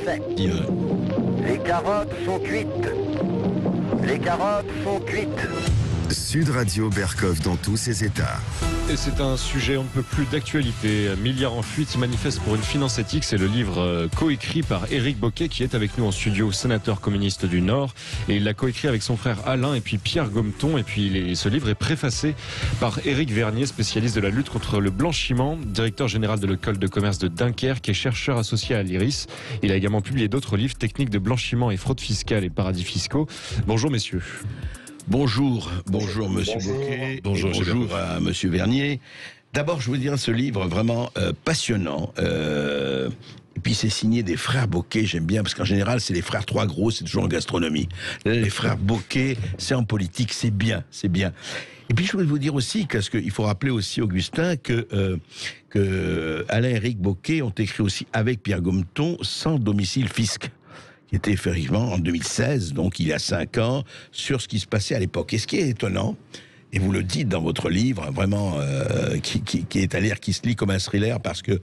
fait. Les carottes sont cuites. Les carottes sont cuites. Sud Radio Berkov dans tous ses états. Et c'est un sujet un peu plus d'actualité. Milliards en fuite se manifeste pour une finance éthique. C'est le livre coécrit par Éric Bocquet qui est avec nous en studio, sénateur communiste du Nord. Et il l'a coécrit avec son frère Alain et puis Pierre Gometon. Et puis ce livre est préfacé par Éric Vernier, spécialiste de la lutte contre le blanchiment, directeur général de l'école de commerce de Dunkerque et chercheur associé à l'IRIS. Il a également publié d'autres livres, techniques de blanchiment et fraude fiscale et paradis fiscaux. Bonjour messieurs. Bonjour Monsieur Bocquet, bonjour à Monsieur Vernier. D'abord, je veux dire ce livre vraiment passionnant. Et puis c'est signé des frères Bocquet, j'aime bien, parce qu'en général, c'est les frères trois gros, c'est toujours en gastronomie. Là, les frères Bocquet, c'est en politique, c'est bien, c'est bien. Et puis je voulais vous dire aussi, parce qu'il faut rappeler aussi, Augustin, que Alain et Éric Bocquet ont écrit aussi avec Pierre Gometon Sans domicile fisc, qui était effectivement en 2016, donc il y a 5 ans, sur ce qui se passait à l'époque. Et ce qui est étonnant, et vous le dites dans votre livre, vraiment, qui est à lire, qui se lit comme un thriller, parce que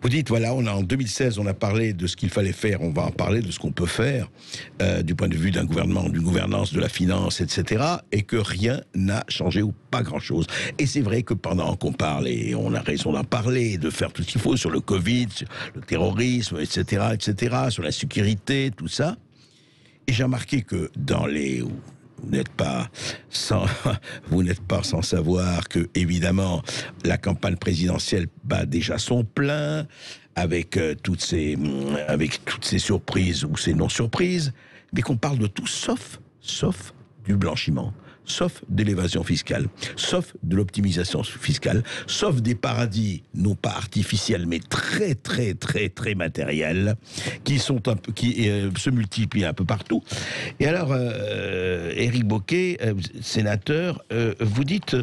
vous dites, voilà, en 2016, on a parlé de ce qu'il fallait faire, on va en parler de ce qu'on peut faire, du point de vue d'un gouvernement, d'une gouvernance, de la finance, etc., et que rien n'a changé, ou pas grand-chose. Et c'est vrai que pendant qu'on parle, et on a raison d'en parler, de faire tout ce qu'il faut sur le Covid, sur le terrorisme, etc., sur la sécurité, tout ça, et j'ai remarqué que dans les... Vous n'êtes pas sans savoir que, évidemment, la campagne présidentielle bat déjà son plein, avec toutes ces surprises ou ces non-surprises, mais qu'on parle de tout sauf du blanchiment, sauf de l'évasion fiscale, sauf de l'optimisation fiscale, sauf des paradis, non pas artificiels, mais très, très, très, très matériels, qui se multiplient un peu partout. Et alors, Éric Bocquet, sénateur, vous dites,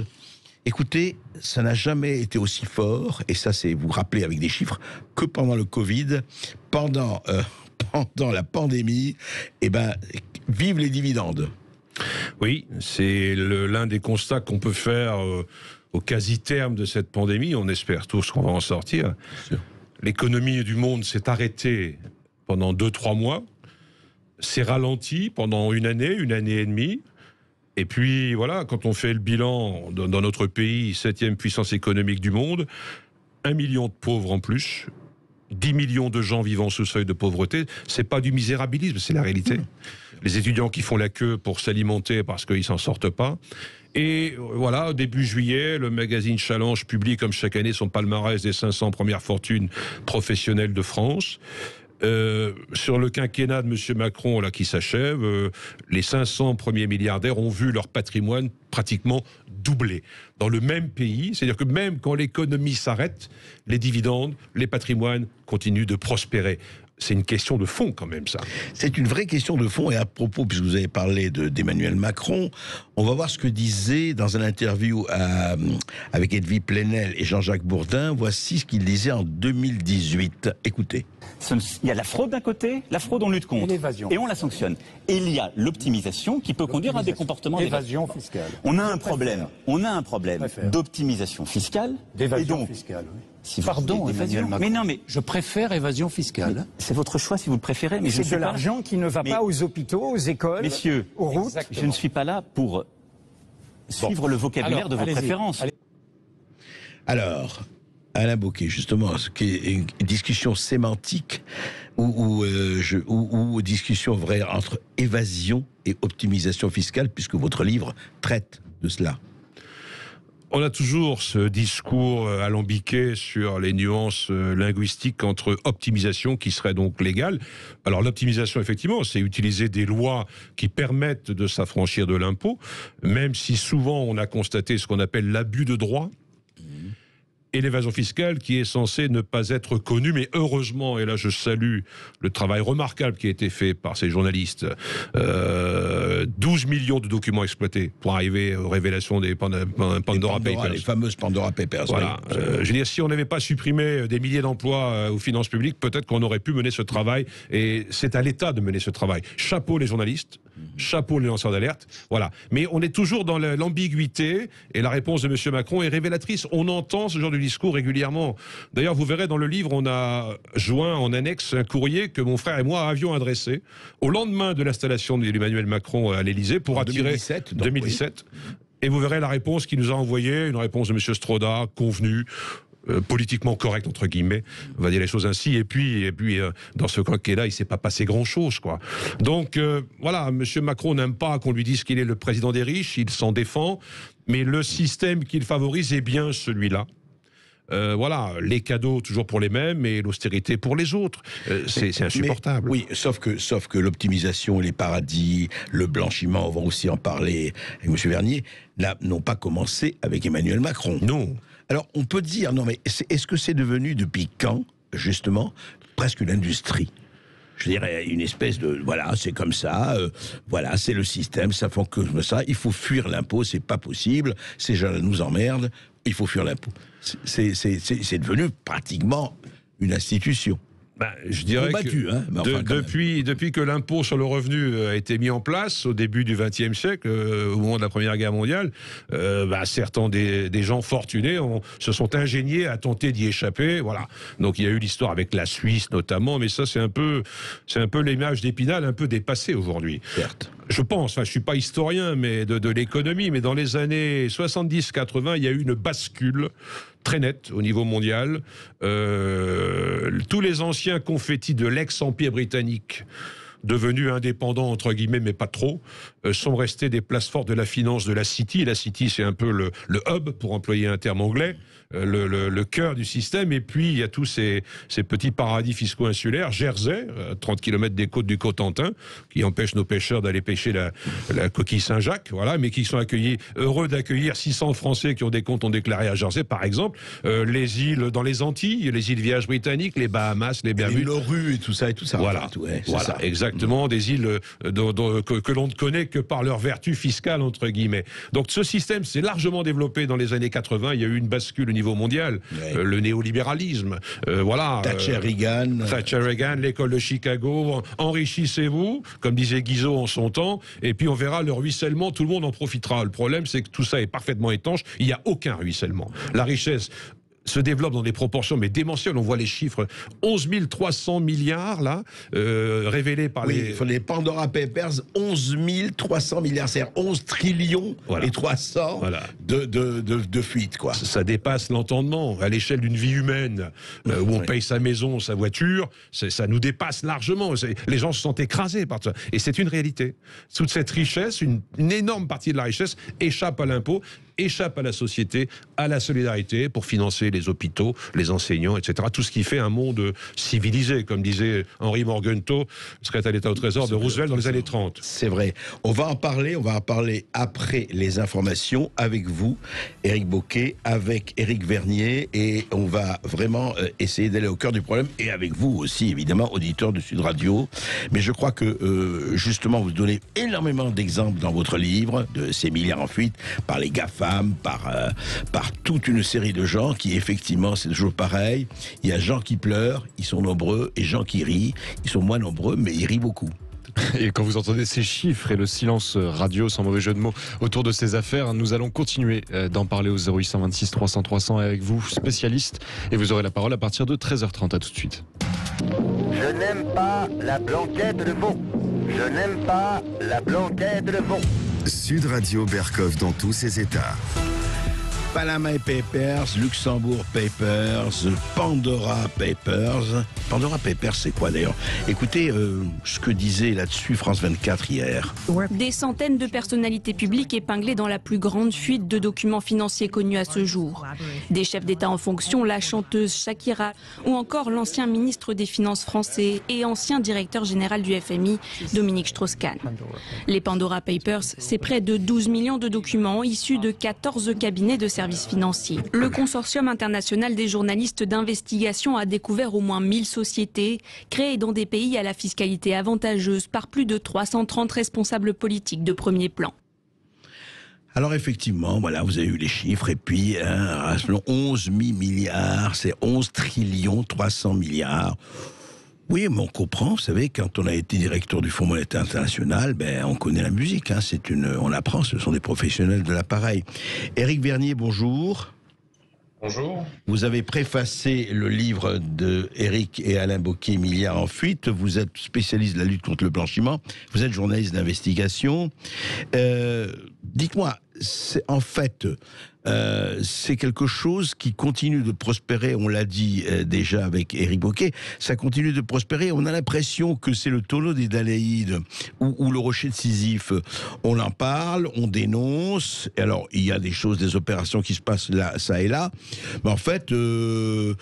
écoutez, ça n'a jamais été aussi fort, et ça c'est, vous rappelez avec des chiffres, que pendant le Covid, pendant la pandémie, vive les dividendes. Oui, c'est l'un des constats qu'on peut faire au quasi-terme de cette pandémie. On espère tous qu'on va en sortir. L'économie du monde s'est arrêtée pendant 2-3 mois, s'est ralentie pendant une année et demie. Et puis voilà, quand on fait le bilan dans notre pays, 7e puissance économique du monde, 1 million de pauvres en plus, 10 millions de gens vivant sous seuil de pauvreté, c'est pas du misérabilisme, c'est la réalité. Les étudiants qui font la queue pour s'alimenter parce qu'ils s'en sortent pas. Et voilà, début juillet, le magazine Challenge publie comme chaque année son palmarès des 500 premières fortunes professionnelles de France. Sur le quinquennat de M. Macron là, qui s'achève, les 500 premiers milliardaires ont vu leur patrimoine pratiquement doubler dans le même pays. C'est-à-dire que même quand l'économie s'arrête, les dividendes, les patrimoines continuent de prospérer. C'est une question de fond quand même, ça. C'est une vraie question de fond. Et à propos, puisque vous avez parlé d'Emmanuel Macron, on va voir ce que disait dans une interview avec Edwy Plenel et Jean-Jacques Bourdin. Voici ce qu'il disait en 2018. Écoutez. Il y a la fraude d'un côté, la fraude on lutte contre. Et on la sanctionne. Et il y a l'optimisation qui peut conduire à des comportements d'évasion fiscale. On a un problème d'optimisation fiscale. D'évasion fiscale, oui. Pardon, Emmanuel Macron. Mais non, mais je préfère évasion fiscale. C'est votre choix si vous le préférez. Mais c'est de l'argent qui ne va pas aux hôpitaux, aux écoles, aux routes. Exactement. Je ne suis pas là pour suivre le vocabulaire de vos préférences. Alors, Alain Bocquet, justement, ce qui est une discussion sémantique ou discussion vraie entre évasion et optimisation fiscale, puisque votre livre traite de cela. On a toujours ce discours alambiqué sur les nuances linguistiques entre optimisation, qui serait donc légale. Alors l'optimisation, effectivement, c'est utiliser des lois qui permettent de s'affranchir de l'impôt, même si souvent on a constaté ce qu'on appelle l'abus de droit. Et l'évasion fiscale qui est censée ne pas être connue, mais heureusement, et là je salue le travail remarquable qui a été fait par ces journalistes, 12 millions de documents exploités pour arriver aux révélations des Pandora Papers. Les fameuses Pandora Papers. Voilà. Je veux dire, si on n'avait pas supprimé des milliers d'emplois aux finances publiques, peut-être qu'on aurait pu mener ce travail, et c'est à l'État de mener ce travail. Chapeau les journalistes, Chapeau les lanceurs d'alerte. Voilà. Mais on est toujours dans l'ambiguïté et la réponse de M. Macron est révélatrice. On entend ce genre de discours régulièrement. D'ailleurs, vous verrez dans le livre, on a joint en annexe un courrier que mon frère et moi avions adressé au lendemain de l'installation d'Emmanuel Macron à l'Élysée pour attirer 2017. Oui. Et vous verrez la réponse qu'il nous a envoyée, une réponse de M. Stroda, convenue, politiquement correcte, entre guillemets, on va dire les choses ainsi. Et puis dans ce quinquennat, il ne s'est pas passé grand-chose, quoi. Donc, voilà, M. Macron n'aime pas qu'on lui dise qu'il est le président des riches, il s'en défend, mais le système qu'il favorise est bien celui-là. Voilà, les cadeaux toujours pour les mêmes et l'austérité pour les autres. C'est insupportable. Oui, sauf que l'optimisation, les paradis, le blanchiment, on va aussi en parler avec M. Vernier, là, n'ont pas commencé avec Emmanuel Macron. Non. Alors, on peut dire, non mais est-ce que c'est devenu depuis quand, justement, presque une industrie ? Je dirais une espèce de, voilà, c'est comme ça, voilà, c'est le système, ça fonctionne comme ça, il faut fuir l'impôt, c'est pas possible, ces gens-là nous emmerdent, il faut fuir l'impôt. C'est devenu pratiquement une institution. Ben, je dirais depuis que l'impôt sur le revenu a été mis en place au début du XXe siècle, au moment de la Première Guerre mondiale, certains des gens fortunés se sont ingéniés à tenter d'y échapper. Voilà. Donc il y a eu l'histoire avec la Suisse notamment, mais ça c'est un peu l'image d'Épinal un peu dépassée aujourd'hui. Certes. Je pense, enfin je suis pas historien mais de l'économie, mais dans les années 70-80, il y a eu une bascule très nette au niveau mondial. Tous les anciens confettis de l'ex-empire britannique, devenus indépendants entre guillemets, mais pas trop, sont restés des places fortes de la finance de la City. La City, c'est un peu le hub, pour employer un terme anglais, le cœur du système. Et puis, il y a tous ces petits paradis fiscaux insulaires, Jersey, 30 km des côtes du Cotentin, qui empêchent nos pêcheurs d'aller pêcher la coquille Saint-Jacques, voilà, mais qui sont heureux d'accueillir 600 Français qui ont des comptes déclarés à Jersey, par exemple. Les îles dans les Antilles, les îles Vierges britanniques, les Bahamas, les Bermudes. Les Nauru et tout ça. Voilà, voilà, ça. Exactement, des îles que l'on ne connaît que par leur vertu fiscale, entre guillemets. Donc ce système s'est largement développé dans les années 80. Il y a eu une bascule au niveau mondial, le néolibéralisme, voilà. Thatcher Reagan, l'école de Chicago, enrichissez-vous, comme disait Guizot en son temps, et puis on verra le ruissellement, tout le monde en profitera. Le problème, c'est que tout ça est parfaitement étanche, il n'y a aucun ruissellement. La richesse se développe dans des proportions mais démentielles. On voit les chiffres, 11 300 milliards là, révélés par les Pandora Papers, 11 300 milliards, c'est-à-dire 11 trillions et 300 de fuites, quoi. Ça dépasse l'entendement. À l'échelle d'une vie humaine, où on paye sa maison, sa voiture, ça nous dépasse largement. Les gens se sentent écrasés par ça. Et c'est une réalité. Toute cette richesse, une énorme partie de la richesse, échappe à l'impôt, échappe à la société, à la solidarité, pour financer les hôpitaux, les enseignants, etc. Tout ce qui fait un monde civilisé, comme disait Henri Morgenthau, secrétaire d'État au Trésor de Roosevelt dans les années 30. C'est vrai. On va en parler après les informations avec vous, Éric Boquet, avec Éric Vernier, et on va vraiment essayer d'aller au cœur du problème, et avec vous aussi, évidemment, auditeurs de Sud Radio. Mais je crois que, justement, vous donnez énormément d'exemples dans votre livre, de ces milliards en fuite, par les GAFAM, par toute une série de gens qui, effectivement, c'est toujours pareil. Il y a gens qui pleurent, ils sont nombreux, et gens qui rient, ils sont moins nombreux, mais ils rient beaucoup. Et quand vous entendez ces chiffres et le silence radio, sans mauvais jeu de mots, autour de ces affaires, nous allons continuer d'en parler au 0826 300 300 avec vous, spécialistes, et vous aurez la parole à partir de 13h30. À tout de suite. Je n'aime pas la blanquette de veau. Je n'aime pas la blanquette de veau. Sud Radio Berkov dans tous ses états. Panama Papers, Luxembourg Papers, Pandora Papers. Pandora Papers, c'est quoi d'ailleurs? Écoutez ce que disait là-dessus France 24 hier. Des centaines de personnalités publiques épinglées dans la plus grande fuite de documents financiers connus à ce jour. Des chefs d'État en fonction, la chanteuse Shakira, ou encore l'ancien ministre des Finances français et ancien directeur général du FMI, Dominique Strauss-Kahn. Les Pandora Papers, c'est près de 12 millions de documents issus de 14 cabinets de services financiers. Le consortium international des journalistes d'investigation a découvert au moins 1000 sociétés créées dans des pays à la fiscalité avantageuse par plus de 330 responsables politiques de premier plan. Alors effectivement, voilà, vous avez eu les chiffres, et puis 11 milliards, c'est 11 trillions 300 milliards. Oui, mais on comprend, vous savez, quand on a été directeur du Fonds monétaire international, on connaît la musique, hein, on apprend, ce sont des professionnels de l'appareil. Éric Vernier, bonjour. Bonjour. Vous avez préfacé le livre de Éric et Alain Bocquet, Milliards en fuite. Vous êtes spécialiste de la lutte contre le blanchiment. Vous êtes journaliste d'investigation. Dites-moi, en fait, c'est quelque chose qui continue de prospérer. On l'a dit déjà avec Éric Bocquet. Ça continue de prospérer. On a l'impression que c'est le tonneau des Danaïdes ou le rocher de Sisyphe. On en parle, on dénonce. Et alors, il y a des choses, des opérations qui se passent là, ça et là. Mais en fait, le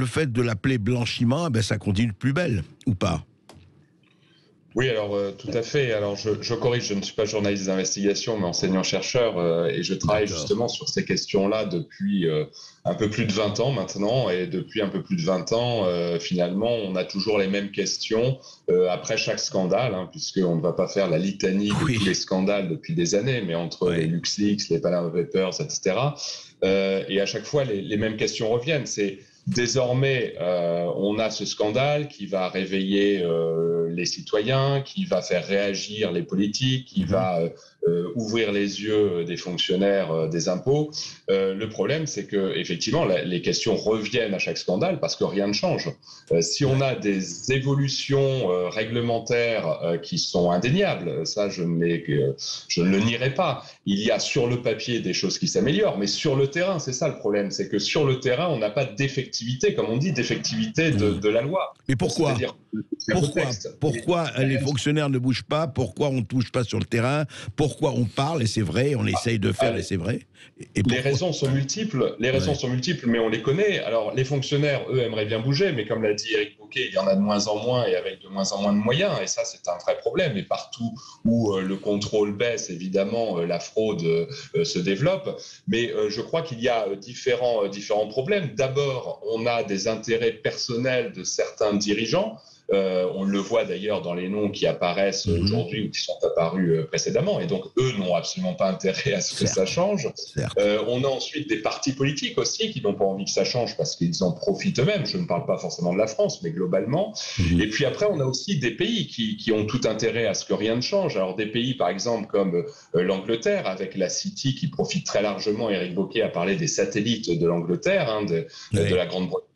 fait de l'appeler blanchiment, ça continue de plus belle, ou pas? Oui, alors tout à fait. Alors je corrige, je ne suis pas journaliste d'investigation, mais enseignant-chercheur, et je travaille justement sur ces questions-là depuis un peu plus de 20 ans maintenant. Et depuis un peu plus de 20 ans, finalement, on a toujours les mêmes questions après chaque scandale, hein, puisqu'on ne va pas faire la litanie de tous les scandales depuis des années, mais entre les LuxLeaks, les Panama Papers, etc. Et à chaque fois, les mêmes questions reviennent. C'est désormais, on a ce scandale qui va réveiller les citoyens, qui va faire réagir les politiques, qui va ouvrir les yeux des fonctionnaires des impôts. Le problème, c'est que effectivement, les questions reviennent à chaque scandale parce que rien ne change. Si on a des évolutions réglementaires qui sont indéniables, ça, je ne le nierai pas. Il y a sur le papier des choses qui s'améliorent, mais sur le terrain, c'est ça le problème, c'est que sur le terrain, on n'a pas d'effectivité, comme on dit, d'effectivité de la loi. Mais pourquoi ? Pourquoi les fonctionnaires ne bougent pas? Pourquoi on ne touche pas sur le terrain? Pourquoi on parle et c'est vrai, on essaye de faire et c'est vrai? Les raisons sont multiples, mais on les connaît. Alors les fonctionnaires, eux, aimeraient bien bouger, mais comme l'a dit Éric Bocquet, il y en a de moins en moins et avec de moins en moins de moyens, et ça c'est un vrai problème. Et partout où le contrôle baisse, évidemment, la fraude se développe. Mais je crois qu'il y a différents problèmes. D'abord, on a des intérêts personnels de certains dirigeants. On le voit d'ailleurs dans les noms qui apparaissent aujourd'hui ou qui sont apparus précédemment, et donc eux n'ont absolument pas intérêt à ce que ça change. On a ensuite des partis politiques aussi qui n'ont pas envie que ça change parce qu'ils en profitent eux-mêmes. Je ne parle pas forcément de la France, mais globalement. Et puis après, on a aussi des pays qui ont tout intérêt à ce que rien ne change. Alors des pays, par exemple, comme l'Angleterre, avec la City qui profite très largement. Éric Bocquet a parlé des satellites de l'Angleterre, hein, de la Grande-Bretagne,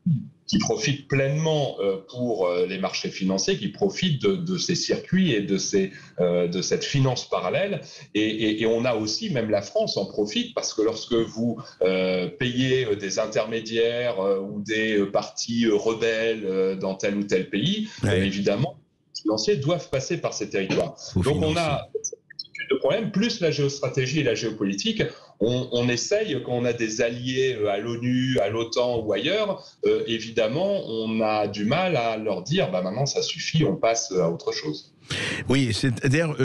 qui profitent pleinement pour les marchés financiers, qui profitent de ces circuits et de cette finance parallèle. Et on a aussi, même la France en profite, parce que lorsque vous payez des intermédiaires ou des partis rebelles dans tel ou tel pays, évidemment, les financiers doivent passer par ces territoires. Donc on a de problèmes, plus la géostratégie et la géopolitique. On essaye, quand on a des alliés à l'ONU, à l'OTAN ou ailleurs, évidemment, on a du mal à leur dire maintenant ça suffit, on passe à autre chose. Oui, d'ailleurs,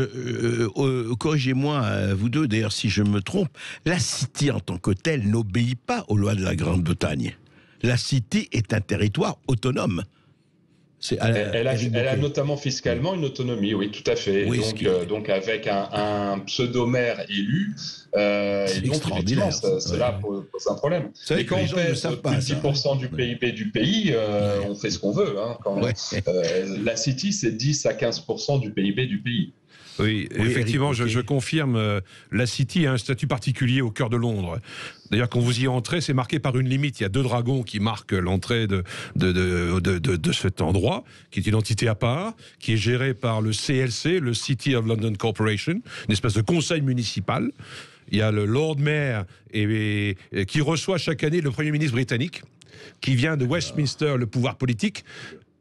corrigez-moi, vous deux, d'ailleurs, si je me trompe, la City en tant que telle n'obéit pas aux lois de la Grande-Bretagne. La City est un territoire autonome. Elle a notamment fiscalement une autonomie, oui, tout à fait. Oui, donc avec un pseudo-maire élu, et donc effectivement, cela pose un problème. Et quand on pèse plus de 10% du PIB du pays, on fait ce qu'on veut. Hein, la City, c'est 10 à 15% du PIB du pays. Oui, effectivement, je confirme, la City a un statut particulier au cœur de Londres. D'ailleurs, quand vous y entrez, c'est marqué par une limite. Il y a 2 dragons qui marquent l'entrée de cet endroit, qui est une entité à part, qui est gérée par le CLC, le City of London Corporation, une espèce de conseil municipal. Il y a le Lord Mayor qui reçoit chaque année le Premier ministre britannique, qui vient de Westminster, le pouvoir politique,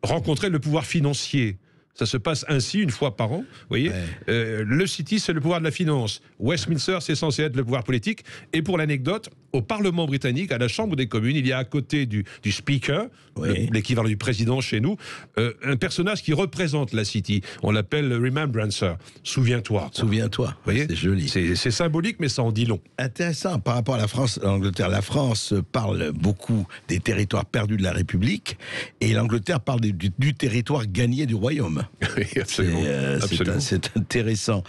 rencontrer le pouvoir financier. Ça se passe ainsi une fois par an, vous voyez. Le City, c'est le pouvoir de la finance. Westminster, c'est censé être le pouvoir politique. Et pour l'anecdote, au Parlement britannique, à la Chambre des communes, il y a à côté du Speaker, l'équivalent du président chez nous, un personnage qui représente la City. On l'appelle le Remembrancer. Souviens-toi. Souviens-toi. Vous voyez, c'est joli. C'est symbolique, mais ça en dit long. Intéressant par rapport à la France, l'Angleterre. La France parle beaucoup des territoires perdus de la République, et l'Angleterre parle du territoire gagné du royaume. Oui, absolument. C'est intéressant.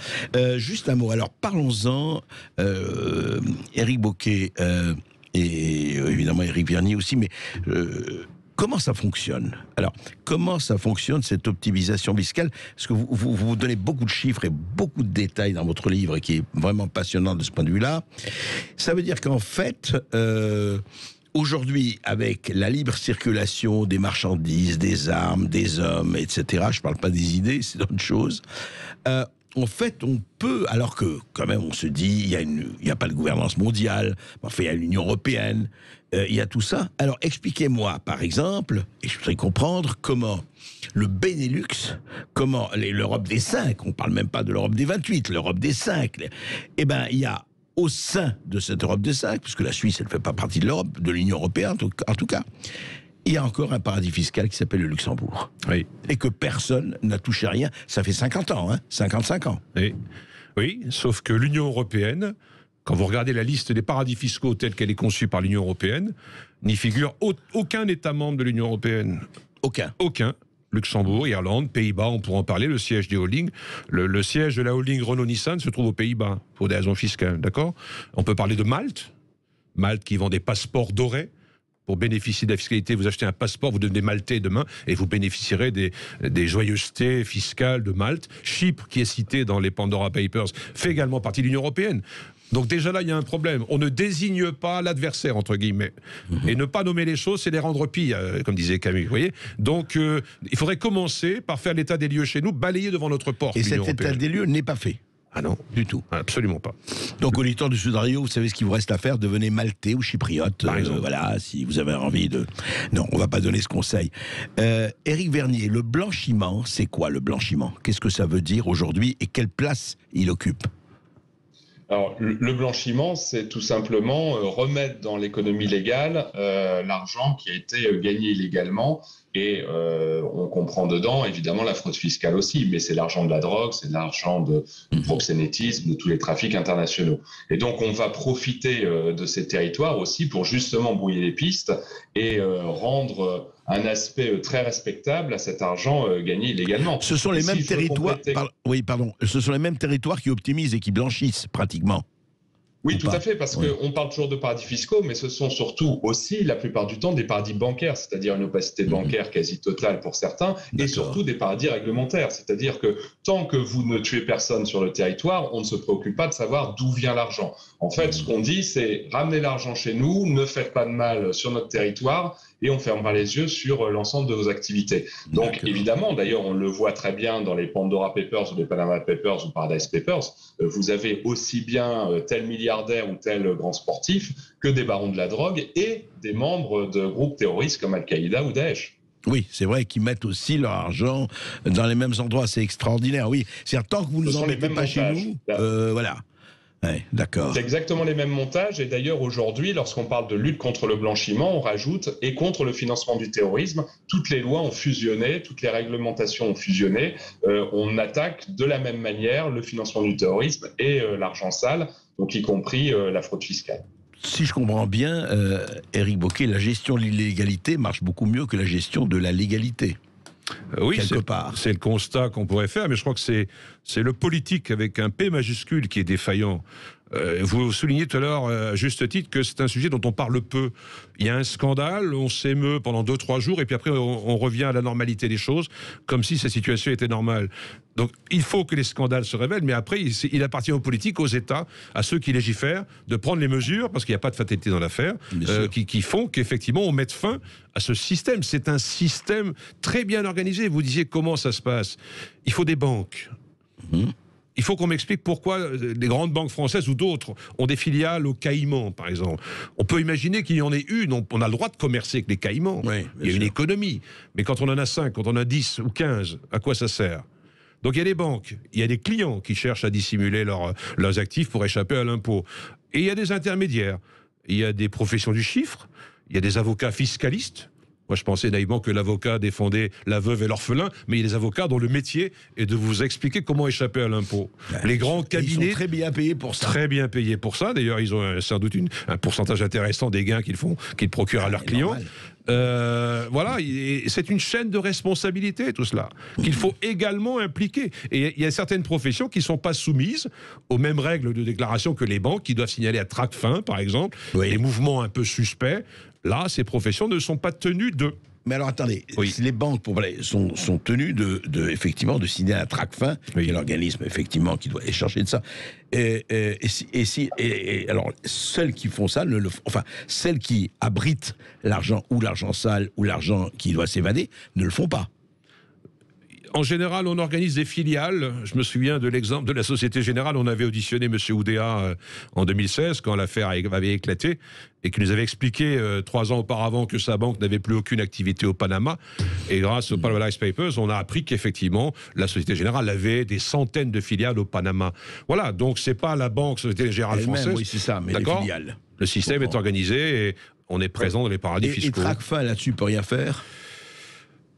Juste un mot. Alors, parlons-en. Éric Bocquet et évidemment Éric Vernier aussi, mais comment ça fonctionne? Alors, comment ça fonctionne, cette optimisation fiscale? Parce que vous donnez beaucoup de chiffres et beaucoup de détails dans votre livre, et qui est vraiment passionnant de ce point de vue-là. Ça veut dire qu'en fait, aujourd'hui, avec la libre circulation des marchandises, des armes, des hommes, etc., je ne parle pas des idées, c'est autre chose, en fait, on peut, alors que quand même on se dit, il n'y a pas de gouvernance mondiale, enfin il y a l'Union européenne, il y a tout ça. Alors expliquez-moi, par exemple, et je voudrais comprendre comment le Benelux, comment l'Europe des 5, on ne parle même pas de l'Europe des 28, l'Europe des 5, eh bien il y a au sein de cette Europe des 5, puisque la Suisse, elle ne fait pas partie de l'Europe, de l'Union européenne en tout cas, il y a encore un paradis fiscal qui s'appelle le Luxembourg. Oui. Et que personne n'a touché à rien. Ça fait 50 ans, 55 ans. Oui, sauf que l'Union européenne, quand vous regardez la liste des paradis fiscaux telle qu'elle est conçue par l'Union européenne, n'y figure aucun État membre de l'Union européenne. Aucun. Luxembourg, Irlande, Pays-Bas, on pourra en parler, le siège des holdings. Le siège de la holding Renault-Nissan se trouve aux Pays-Bas, pour des raisons fiscales, d'accord? On peut parler de Malte. Malte qui vend des passeports dorés. Pour bénéficier de la fiscalité, vous achetez un passeport, vous devenez maltais demain et vous bénéficierez des joyeusetés fiscales de Malte. Chypre, qui est cité dans les Pandora Papers, fait également partie de l'Union européenne. Donc déjà là, il y a un problème. On ne désigne pas l'adversaire, entre guillemets. Et ne pas nommer les choses, c'est les rendre pires, comme disait Camus. Vous voyez. Donc il faudrait commencer par faire l'état des lieux chez nous, balayer devant notre porte. Et cet état des lieux n'est pas fait. Ah non, du tout. Absolument pas. Donc, auditeurs du Sud Radio, vous savez ce qu'il vous reste à faire, devenez maltais ou chypriote. Voilà, si vous avez envie de... Non, on ne va pas donner ce conseil. Éric Vernier, le blanchiment, c'est quoi le blanchiment? Qu'est-ce que ça veut dire aujourd'hui et quelle place il occupe? Alors, le blanchiment, c'est tout simplement remettre dans l'économie légale l'argent qui a été gagné illégalement. Et on comprend dedans, évidemment, la fraude fiscale aussi, mais c'est l'argent de la drogue, c'est de l'argent du proxénétisme, de tous les trafics internationaux. Et donc, on va profiter de ces territoires aussi pour justement brouiller les pistes et rendre un aspect très respectable à cet argent gagné illégalement. Ce sont les mêmes territoires. Ce sont les mêmes territoires qui optimisent et qui blanchissent pratiquement. Oui, tout à fait, parce qu'on parle toujours de paradis fiscaux, mais ce sont surtout aussi, la plupart du temps, des paradis bancaires, c'est-à-dire une opacité bancaire quasi totale pour certains, et surtout des paradis réglementaires. C'est-à-dire que tant que vous ne tuez personne sur le territoire, on ne se préoccupe pas de savoir d'où vient l'argent. En fait, ce qu'on dit, c'est ramenez l'argent chez nous, ne faites pas de mal sur notre territoire, et on fermera les yeux sur l'ensemble de vos activités. Donc, évidemment, d'ailleurs, on le voit très bien dans les Pandora Papers ou les Panama Papers ou Paradise Papers, vous avez aussi bien tel milliardaire ou tel grand sportif que des barons de la drogue et des membres de groupes terroristes comme Al-Qaïda ou Daesh. Oui, c'est vrai qu'ils mettent aussi leur argent dans les mêmes endroits, c'est extraordinaire, oui. C'est-à-dire, tant que vous ne nous en mettez pas chez nous, voilà. Ouais, d'accord. C'est exactement les mêmes montages et d'ailleurs aujourd'hui, lorsqu'on parle de lutte contre le blanchiment, on rajoute et contre le financement du terrorisme, toutes les lois ont fusionné, toutes les réglementations ont fusionné, on attaque de la même manière le financement du terrorisme et l'argent sale, donc y compris la fraude fiscale. Si je comprends bien, Éric Bocquet, la gestion de l'illégalité marche beaucoup mieux que la gestion de la légalité. Oui, c'est le constat qu'on pourrait faire, mais je crois que c'est le politique avec un P majuscule qui est défaillant. Vous soulignez tout à l'heure, à juste titre, que c'est un sujet dont on parle peu. Il y a un scandale, on s'émeut pendant 2-3 jours, et puis après on revient à la normalité des choses, comme si cette situation était normale. Donc il faut que les scandales se révèlent, mais après il appartient aux politiques, aux États, à ceux qui légifèrent, de prendre les mesures, parce qu'il n'y a pas de fatalité dans l'affaire, qui font qu'effectivement on mette fin à ce système. C'est un système très bien organisé. Vous disiez comment ça se passe. Il faut des banques. Il faut qu'on m'explique pourquoi les grandes banques françaises ou d'autres ont des filiales aux Caïmans, par exemple. On peut imaginer qu'il y en ait une. On a le droit de commercer avec les Caïmans. Oui, il y a une économie. Mais quand on en a 5, quand on en a 10 ou 15, à quoi ça sert? Donc il y a des banques, il y a des clients qui cherchent à dissimuler leurs actifs pour échapper à l'impôt. Et il y a des intermédiaires. Il y a des professions du chiffre. Il y a des avocats fiscalistes. Moi, je pensais naïvement que l'avocat défendait la veuve et l'orphelin, mais il y a des avocats dont le métier est de vous expliquer comment échapper à l'impôt. Les grands cabinets... Ils sont très bien payés pour ça. Très bien payés pour ça. D'ailleurs, ils ont sans doute un pourcentage intéressant des gains qu'ils procurent à leurs clients. Voilà, c'est une chaîne de responsabilité, tout cela, qu'il faut également impliquer. Et il y a certaines professions qui ne sont pas soumises aux mêmes règles de déclaration que les banques, qui doivent signaler à Tracfin, par exemple, les mouvements un peu suspects. Là, ces professions ne sont pas tenues d'eux. Mais alors attendez, les banques sont tenues effectivement de signer un Tracfin, qui est l'organisme effectivement qui doit échanger de ça. Alors celles qui font ça, celles qui abritent l'argent ou l'argent sale ou l'argent qui doit s'évader, ne le font pas. En général, on organise des filiales. Je me souviens de l'exemple de la Société Générale. On avait auditionné M. Oudéa en 2016, quand l'affaire avait éclaté, et qui nous avait expliqué 3 ans auparavant que sa banque n'avait plus aucune activité au Panama. Et grâce aux Paradise Papers, on a appris qu'effectivement, la Société Générale avait des centaines de filiales au Panama. Voilà, donc c'est pas la banque Société Générale française. Oui, c'est ça, mais les filiales. Le système est organisé et on est présent dans les paradis fiscaux. Et Tracfin, là-dessus, peut rien faire?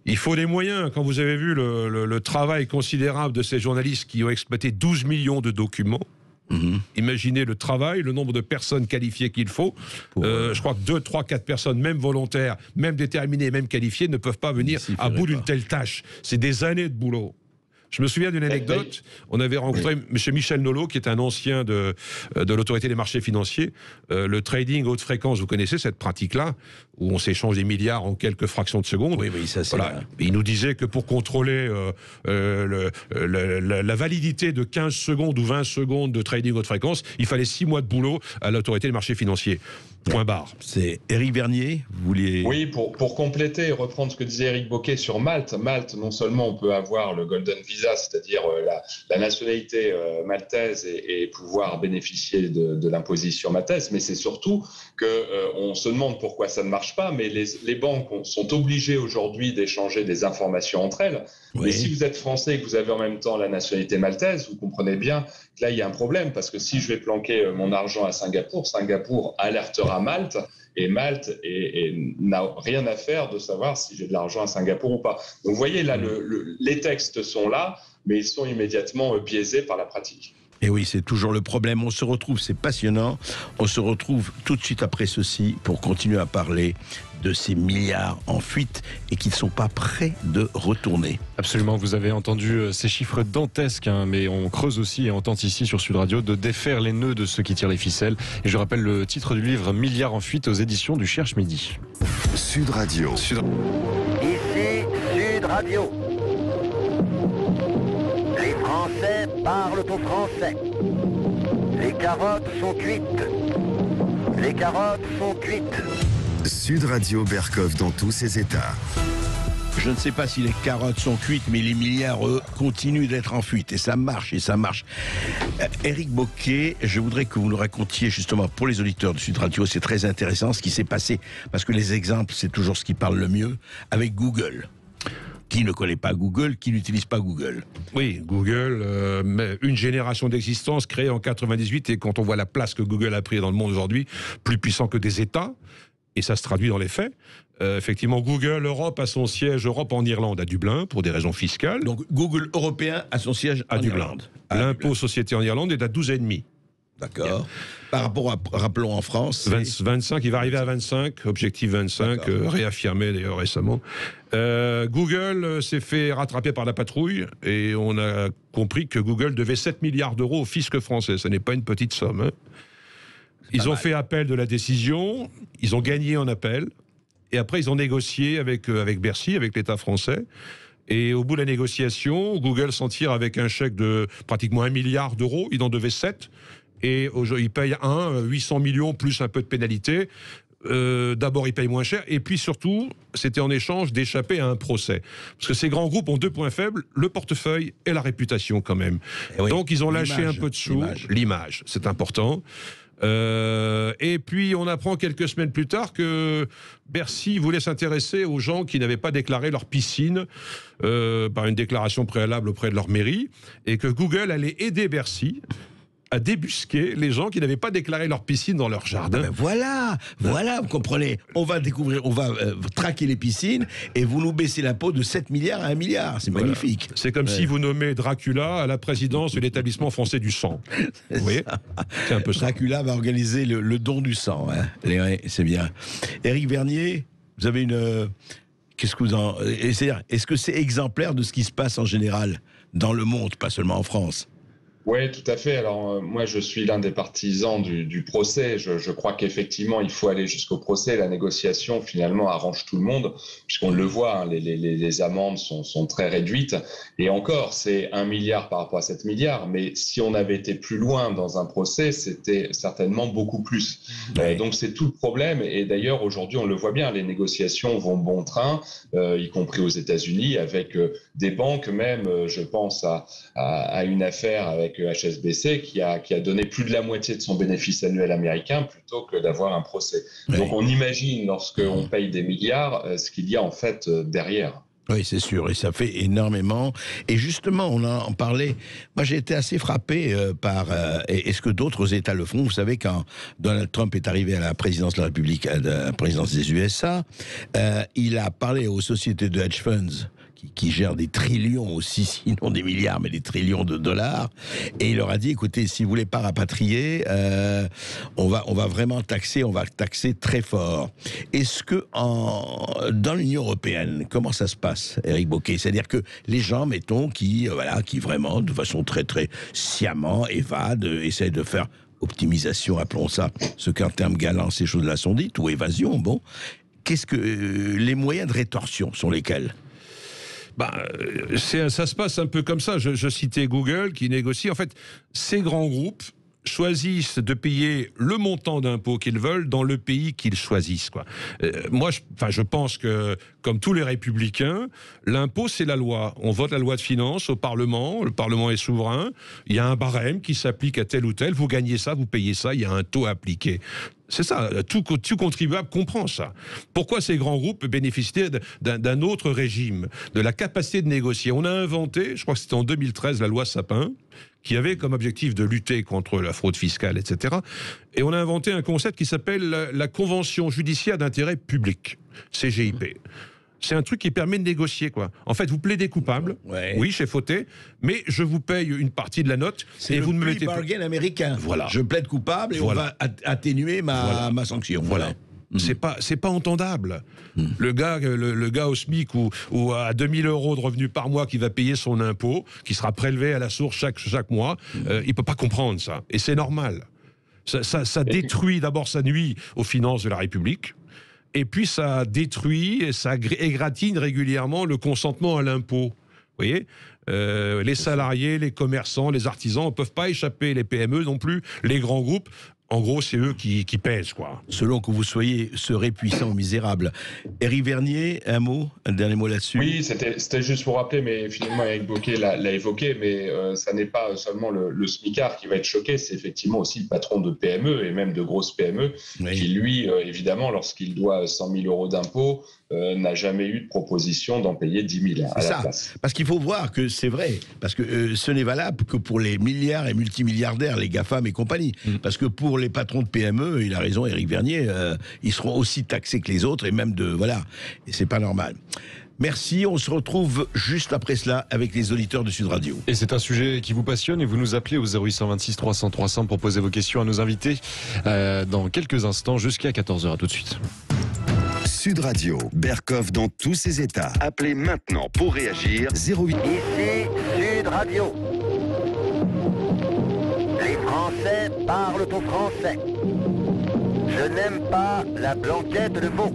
Il faut des moyens. Quand vous avez vu le travail considérable de ces journalistes qui ont exploité 12 millions de documents, imaginez le travail, le nombre de personnes qualifiées qu'il faut. Je crois que 2, 3, 4 personnes, même volontaires, même déterminées, même qualifiées, ne peuvent pas venir à bout d'une telle tâche. C'est des années de boulot. Je me souviens d'une anecdote. On avait rencontré M. Michel Nolot, qui est un ancien de l'autorité des marchés financiers. Le trading haute fréquence, vous connaissez cette pratique-là, où on s'échange des milliards en quelques fractions de secondes. Oui, ça c'est voilà. Il nous disait que pour contrôler la validité de 15 secondes ou 20 secondes de trading haute fréquence, il fallait 6 mois de boulot à l'autorité des marchés financiers. Point barre. C'est Éric Vernier, vous vouliez... Oui, pour compléter et reprendre ce que disait Éric Bocquet sur Malte. Malte, non seulement on peut avoir le Golden Visa, c'est-à-dire la nationalité maltaise et pouvoir bénéficier de l'imposition maltaise, mais c'est surtout qu'on se demande pourquoi ça ne marche pas, mais les banques sont obligées aujourd'hui d'échanger des informations entre elles. Oui. Mais si vous êtes français et que vous avez en même temps la nationalité maltaise, vous comprenez bien que là, il y a un problème, parce que si je vais planquer mon argent à Singapour, Singapour alertera Malte, et Malte n'a rien à faire de savoir si j'ai de l'argent à Singapour ou pas. Donc vous voyez, là, les textes sont là, mais ils sont immédiatement biaisés par la pratique. Et oui, c'est toujours le problème. On se retrouve, c'est passionnant, on se retrouve tout de suite après ceci pour continuer à parler de ces milliards en fuite et qui ne sont pas prêts de retourner. Absolument, vous avez entendu ces chiffres dantesques, mais on creuse aussi et on tente ici sur Sud Radio de défaire les nœuds de ceux qui tirent les ficelles. Et je rappelle le titre du livre « Milliards en fuite » aux éditions du Cherche Midi. Sud Radio. Ici Sud Radio. Les Français parlent aux Français. Les carottes sont cuites. Les carottes sont cuites. Sud Radio Berkov dans tous ses états. Je ne sais pas si les carottes sont cuites, mais les milliards, eux, continuent d'être en fuite. Et ça marche, Éric Bocquet, je voudrais que vous nous racontiez, justement, pour les auditeurs de Sud Radio, c'est très intéressant ce qui s'est passé, parce que les exemples, c'est toujours ce qui parle le mieux, avec Google. Qui ne connaît pas Google, qui n'utilise pas Google? Oui, Google, une génération d'existence créée en 98, et quand on voit la place que Google a pris dans le monde aujourd'hui, plus puissant que des États, et ça se traduit dans les faits. Effectivement, Google Europe a son siège en Irlande, à Dublin, pour des raisons fiscales. Donc Google européen a son siège en Irlande. L'impôt société en Irlande est à 12,5. D'accord. Par rapport à, rappelons en France... 25, il va arriver à 25, objectif 25, réaffirmé d'ailleurs récemment. Google s'est fait rattraper par la patrouille et on a compris que Google devait 7 milliards d'euros au fisc français. Ce n'est pas une petite somme. Hein. Ils ont fait appel de la décision, ils ont gagné en appel, et après ils ont négocié avec Bercy, avec l'État français. Et au bout de la négociation, Google s'en tire avec un chèque de pratiquement 1 milliard d'euros, il en devait 7, et il paye 800 millions plus un peu de pénalité. D'abord, il paye moins cher, et puis surtout, c'était en échange d'échapper à un procès. Parce que ces grands groupes ont 2 points faibles, le portefeuille et la réputation quand même. Oui, donc ils ont lâché un peu de sous, l'image, c'est important. Et puis on apprend quelques semaines plus tard que Bercy voulait s'intéresser aux gens qui n'avaient pas déclaré leur piscine par une déclaration préalable auprès de leur mairie, et que Google allait aider Bercy à débusquer les gens qui n'avaient pas déclaré leur piscine dans leur jardin. Ben voilà, vous comprenez. On va traquer les piscines et vous nous baissez l'impôt de 7 milliards à 1 milliard. C'est magnifique. C'est comme si vous nommez Dracula à la présidence de l'établissement français du sang. Vous voyez ? C'est un peu ça. Dracula va organiser le don du sang. Hein. C'est bien. Éric Vernier, vous avez une... Qu'est-ce que vous en... Est-ce que c'est exemplaire de ce qui se passe en général dans le monde, pas seulement en France ? Oui, tout à fait. Alors, moi, je suis l'un des partisans du procès. Je crois qu'effectivement, il faut aller jusqu'au procès. La négociation, finalement, arrange tout le monde, puisqu'on le voit, hein, les amendes sont très réduites. Et encore, c'est 1 milliard par rapport à 7 milliards. Mais si on avait été plus loin dans un procès, c'était certainement beaucoup plus. Donc, c'est tout le problème. Et d'ailleurs, aujourd'hui, on le voit bien, les négociations vont bon train, y compris aux États-Unis, avec des banques même. Je pense à une affaire avec HSBC qui a donné plus de la moitié de son bénéfice annuel américain plutôt que d'avoir un procès. Donc on imagine, lorsqu'on paye des milliards, ce qu'il y a en fait derrière. Oui, c'est sûr, et ça fait énormément. Et justement, on en parlait. Moi, j'ai été assez frappé par. Est-ce que d'autres États le font? Vous savez, quand Donald Trump est arrivé à la présidence de la République, à la présidence des USA, il a parlé aux sociétés de hedge funds qui gèrent des trillions aussi, sinon des milliards, mais des trillions de dollars. Et il leur a dit, écoutez, si vous voulez pas rapatrier, on va vraiment taxer, on va taxer très fort. Est-ce que dans l'Union européenne, comment ça se passe, Éric Bocquet? C'est-à-dire que les gens, mettons, qui vraiment, de façon très très sciemment, évadent, essayent de faire optimisation, appelons ça, ce qu'un terme galant, ces choses-là sont dites, ou évasion, bon. Qu'est-ce que les moyens de rétorsion sont lesquels? Ça se passe un peu comme ça. Je citais Google qui négocie. En fait, ces grands groupes choisissent de payer le montant d'impôt qu'ils veulent dans le pays qu'ils choisissent, quoi. Moi, je pense que, comme tous les républicains, l'impôt, c'est la loi. On vote la loi de finances au Parlement, le Parlement est souverain, il y a un barème qui s'applique à tel ou tel, vous gagnez ça, vous payez ça, il y a un taux appliqué. C'est ça, tout contribuable comprend ça. Pourquoi ces grands groupes bénéficient d'un autre régime, de la capacité de négocier? On a inventé, je crois que c'était en 2013, la loi Sapin, qui avait comme objectif de lutter contre la fraude fiscale, etc. Et on a inventé un concept qui s'appelle la Convention judiciaire d'intérêt public, CGIP. C'est un truc qui permet de négocier, quoi. En fait, vous plaidez coupable, oui, j'ai fauté, mais je vous paye une partie de la note et vous ne me mettez pas. C'est le plea bargain américain. Voilà. Je plaide coupable et on va atténuer ma sanction. Voilà. C'est pas entendable. Le gars au SMIC ou à 2000 € de revenus par mois qui va payer son impôt, qui sera prélevé à la source chaque mois, il peut pas comprendre ça. Et c'est normal. Ça détruit, d'abord, ça nuit aux finances de la République. Et puis ça détruit et ça égratigne régulièrement le consentement à l'impôt. Vous voyez, les salariés, les commerçants, les artisans ne peuvent pas échapper, les PME non plus, les grands groupes. En gros, c'est eux qui pèsent, quoi. Selon que vous serez puissant ou misérable. Éric Vernier, un dernier mot là-dessus. Oui, c'était juste pour rappeler, mais finalement, Éric Bocquet l'a évoqué, mais ça n'est pas seulement le smicard qui va être choqué, c'est effectivement aussi le patron de PME, et même de grosses PME, qui lui, évidemment, lorsqu'il doit 100 000 € d'impôts, n'a jamais eu de proposition d'en payer 10 000 à la place. Parce qu'il faut voir que c'est vrai, parce que ce n'est valable que pour les milliards et multimilliardaires, les GAFAM et compagnie. Parce que pour les patrons de PME, il a raison, Éric Vernier, ils seront aussi taxés que les autres, et même et c'est pas normal. Merci, on se retrouve juste après cela avec les auditeurs de Sud Radio. Et c'est un sujet qui vous passionne et vous nous appelez au 0826 300 300 pour poser vos questions à nos invités dans quelques instants jusqu'à 14h. À tout de suite. Sud Radio, Berkoff dans tous ses états. Appelez maintenant pour réagir 08. Ici Sud Radio. Les Français parlent au français. Je n'aime pas la blanquette de veau.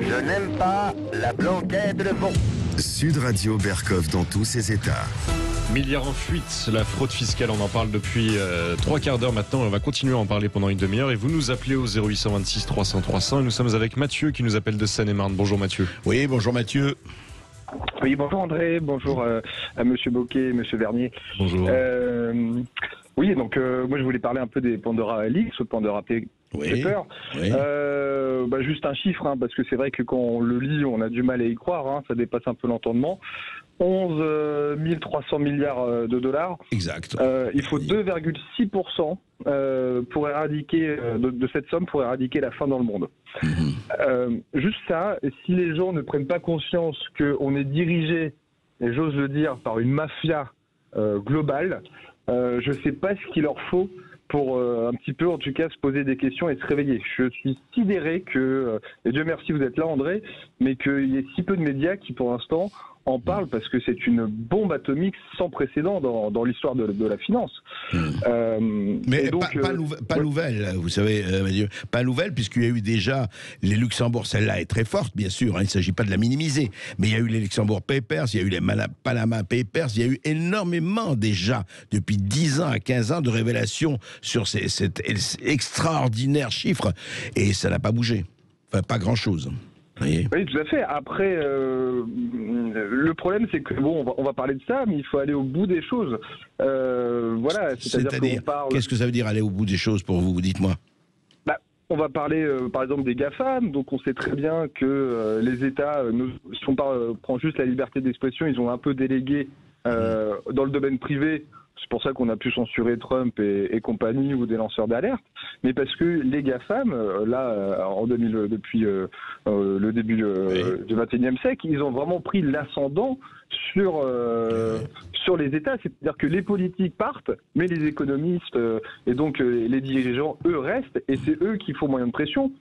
Je n'aime pas la blanquette de veau. Sud Radio, Berkoff dans tous ses états. Milliards en fuite, la fraude fiscale, on en parle depuis 3 quarts d'heure maintenant. On va continuer à en parler pendant une demi-heure. Et vous nous appelez au 0826 300 300. Et nous sommes avec Mathieu qui nous appelle de Seine-et-Marne. Bonjour Mathieu. Oui, bonjour Mathieu. Oui, bonjour André, bonjour à Monsieur Bocquet, Monsieur Vernier. Bonjour. Oui, donc moi je voulais parler un peu des Pandora Leaks ou Pandora Papers. Oui. Juste un chiffre, parce que c'est vrai que quand on le lit, on a du mal à y croire, ça dépasse un peu l'entendement. 11 300 milliards de dollars. Exact. Il faut 2,6% pour éradiquer de cette somme pour éradiquer la faim dans le monde. Juste ça, si les gens ne prennent pas conscience qu'on est dirigé, et j'ose le dire, par une mafia globale, je ne sais pas ce qu'il leur faut pour un petit peu, en tout cas, se poser des questions et se réveiller. Je suis sidéré que, et Dieu merci vous êtes là André, mais qu'il y ait si peu de médias qui pour l'instant en parle parce que c'est une bombe atomique sans précédent dans l'histoire de la finance. Mais donc, pas nouvelle, vous savez, Mathieu, pas nouvelle, puisqu'il y a eu déjà les Luxembourg, celle-là est très forte, bien sûr, il ne s'agit pas de la minimiser, mais il y a eu les Luxembourg Papers, il y a eu les Panama Papers, il y a eu énormément déjà, depuis 10 ans à 15 ans, de révélations sur cet extraordinaire chiffre, et ça n'a pas bougé, enfin pas grand-chose. Oui, tout à fait. Après, le problème, c'est que, bon, on va parler de ça, mais il faut aller au bout des choses. Voilà, c'est-à-dire qu'on parle... Qu'est-ce que ça veut dire aller au bout des choses pour vous? Dites-moi. On va parler, par exemple, des GAFAM. Donc, on sait très bien que les États, si on prend juste la liberté d'expression, ils ont un peu délégué dans le domaine privé. C'est pour ça qu'on a pu censurer Trump et compagnie ou des lanceurs d'alerte. Mais parce que les GAFAM, là, depuis le début du XXIe siècle, ils ont vraiment pris l'ascendant sur les États. C'est-à-dire que les politiques partent, mais les économistes et donc les dirigeants, eux, restent. Et c'est eux qui font moyen de pression.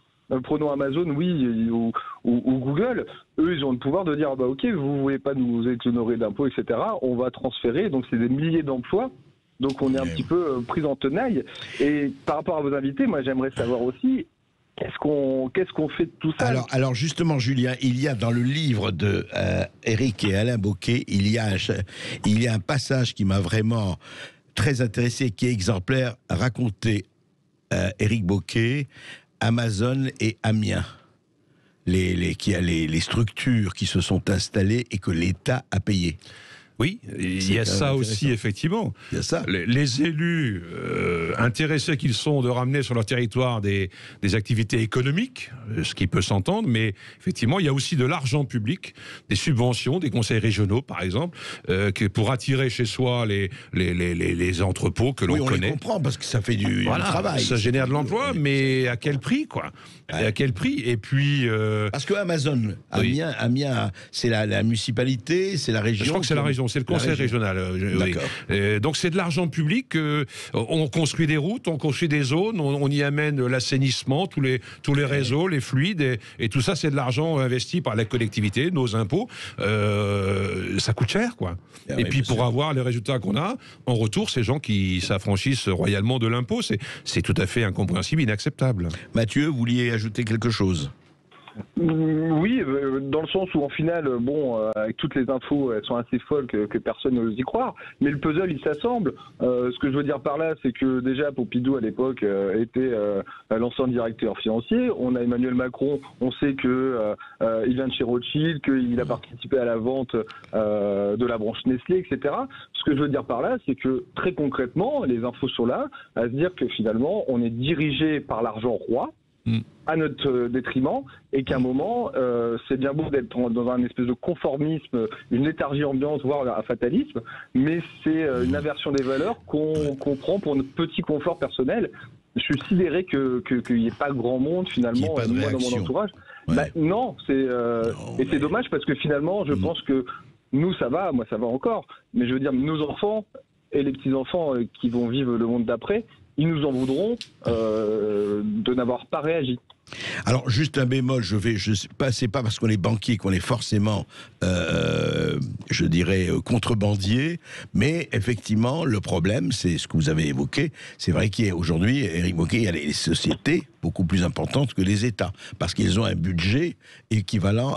Prenons Amazon, oui, ou Google, eux, ils ont le pouvoir de dire, bah, ok, vous voulez pas nous exonérer d'impôts, etc., on va transférer, donc c'est des milliers d'emplois, donc on est un petit peu pris en tenaille. Et par rapport à vos invités, moi j'aimerais savoir aussi, qu'est-ce qu'on fait de tout ça? Alors justement, Julien, il y a dans le livre de Éric et Alain Bocquet, il y a un passage qui m'a vraiment très intéressé, qui est exemplaire, raconté Éric Bocquet, Amazon et Amiens, les structures qui se sont installées et que l'État a payées. Oui, il y a ça aussi, effectivement. Il y a ça. Les élus intéressés qu'ils sont de ramener sur leur territoire des activités économiques, ce qui peut s'entendre, mais effectivement, il y a aussi de l'argent public, des subventions, des conseils régionaux, par exemple, pour attirer chez soi les entrepôts que l'on connaît. On les comprend, parce que ça fait du travail. Ça génère de l'emploi, mais à quel prix, quoi? Et à quel prix? Et puis... Parce que Amazon, Amiens, c'est la municipalité, c'est la région. Je crois que c'est la région, c'est le conseil régional. Oui. Donc c'est de l'argent public. On construit des routes, on construit des zones, on y amène l'assainissement, tous les réseaux, les fluides, et tout ça, c'est de l'argent investi par la collectivité, nos impôts. Ça coûte cher, quoi. Et puis pour avoir les résultats qu'on a, en retour, ces gens qui s'affranchissent royalement de l'impôt, c'est tout à fait incompréhensible, inacceptable. Mathieu, vous vouliez ajouter quelque chose? Oui, dans le sens où en final, avec toutes les infos, elles sont assez folles que personne n'ose y croire, mais le puzzle, il s'assemble. Ce que je veux dire par là, c'est que déjà, Pompidou, à l'époque, était l'ancien directeur financier. On a Emmanuel Macron, on sait il vient de chez Rothschild, qu'il a participé à la vente de la branche Nestlé, etc. Ce que je veux dire par là, c'est que très concrètement, les infos sont là, à se dire que finalement, on est dirigé par l'argent roi, à notre détriment, et qu'à un moment, c'est bien beau d'être dans un espèce de conformisme, une léthargie ambiante, voire un fatalisme, mais c'est une inversion des valeurs qu'on prend pour notre petit confort personnel. Je suis sidéré qu'il n'y ait pas grand monde, finalement, moi dans mon entourage. Ouais. Non, et c'est dommage parce que finalement, je pense que nous, ça va, moi ça va encore, mais je veux dire, nos enfants et les petits-enfants qui vont vivre le monde d'après, ils nous en voudront de n'avoir pas réagi. Alors, juste un bémol, c'est pas parce qu'on est banquier qu'on est forcément, je dirais, contrebandier, mais effectivement, le problème, c'est ce que vous avez évoqué, c'est vrai qu'aujourd'hui, Éric Bocquet, il y a les sociétés beaucoup plus importantes que les États, parce qu'ils ont un budget équivalent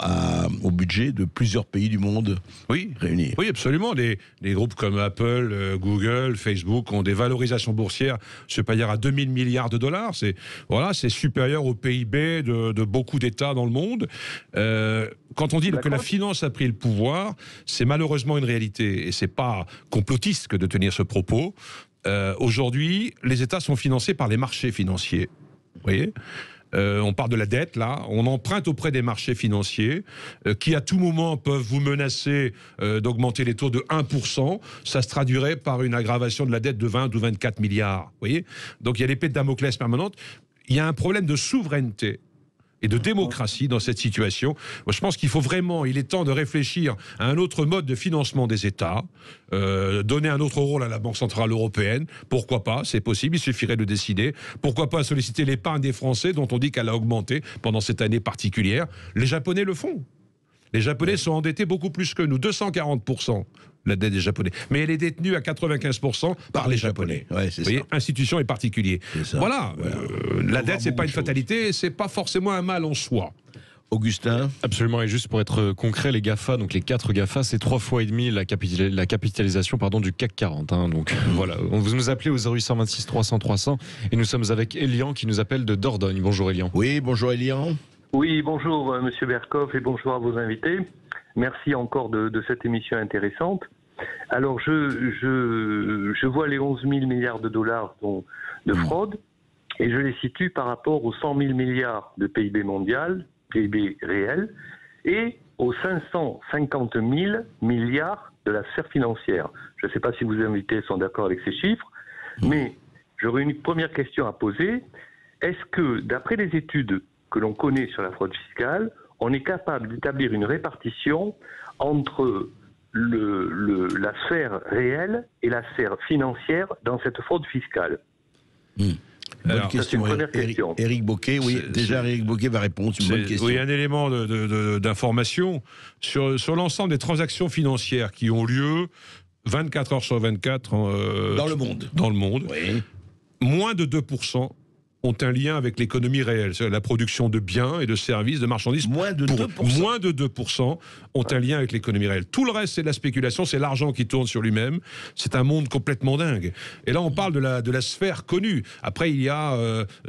au budget de plusieurs pays du monde réunis. Oui, absolument. Des groupes comme Apple, Google, Facebook ont des valorisations boursières supérieures à 2000 milliards de dollars. C'est supérieur au PIB de beaucoup d'États dans le monde. Quand on dit que la finance a pris le pouvoir, c'est malheureusement une réalité. Et c'est pas complotiste que de tenir ce propos. Aujourd'hui, les États sont financés par les marchés financiers. Vous voyez ? On parle de la dette, là. On emprunte auprès des marchés financiers qui, à tout moment, peuvent vous menacer d'augmenter les taux de 1%. Ça se traduirait par une aggravation de la dette de 20 ou 24 milliards. Vous voyez ? Donc, il y a l'épée de Damoclès permanente. Il y a un problème de souveraineté et de démocratie dans cette situation. Moi, je pense qu'il faut vraiment, il est temps de réfléchir à un autre mode de financement des États, donner un autre rôle à la Banque Centrale Européenne, pourquoi pas, c'est possible, il suffirait de décider. Pourquoi pas solliciter l'épargne des Français, dont on dit qu'elle a augmenté pendant cette année particulière. Les Japonais le font. Les Japonais sont endettés beaucoup plus que nous, 240%. La dette des Japonais. Mais elle est détenue à 95% par les Japonais. Ouais, vous voyez, institutions et particuliers. Voilà. La dette, c'est pas une fatalité, c'est pas forcément un mal en soi. Augustin? Absolument, et juste pour être concret, les GAFA, donc les 4 GAFA, c'est 3 fois et demi la capitalisation du CAC 40. Hein, donc voilà, vous nous appelez au 0826 300 300 et nous sommes avec Elian qui nous appelle de Dordogne. Bonjour Elian. Oui, bonjour Elian. Oui, bonjour Monsieur Berkoff et bonjour à vos invités. Merci encore de cette émission intéressante. Alors je vois les 11 000 milliards de dollars de fraude et je les situe par rapport aux 100 000 milliards de PIB mondial, PIB réel, et aux 550 000 milliards de la sphère financière. Je ne sais pas si vos invités sont d'accord avec ces chiffres, mais j'aurais une première question à poser. Est-ce que, d'après les études que l'on connaît sur la fraude fiscale, on est capable d'établir une répartition entre la sphère réelle et la sphère financière dans cette fraude fiscale? Bonne question. Éric Bocquet, oui. Déjà, Éric Bocquet va répondre. C'est une bonne question. Oui, un élément d'information sur l'ensemble des transactions financières qui ont lieu 24 heures sur 24 dans le monde. Dans le monde. Oui. Moins de 2% ont un lien avec l'économie réelle, c'est la production de biens et de services, de marchandises. Moins de 2%. Moins de 2% ont un lien avec l'économie réelle. Tout le reste, c'est de la spéculation, c'est l'argent qui tourne sur lui-même. C'est un monde complètement dingue. Et là, on parle de la sphère connue. Après, il y a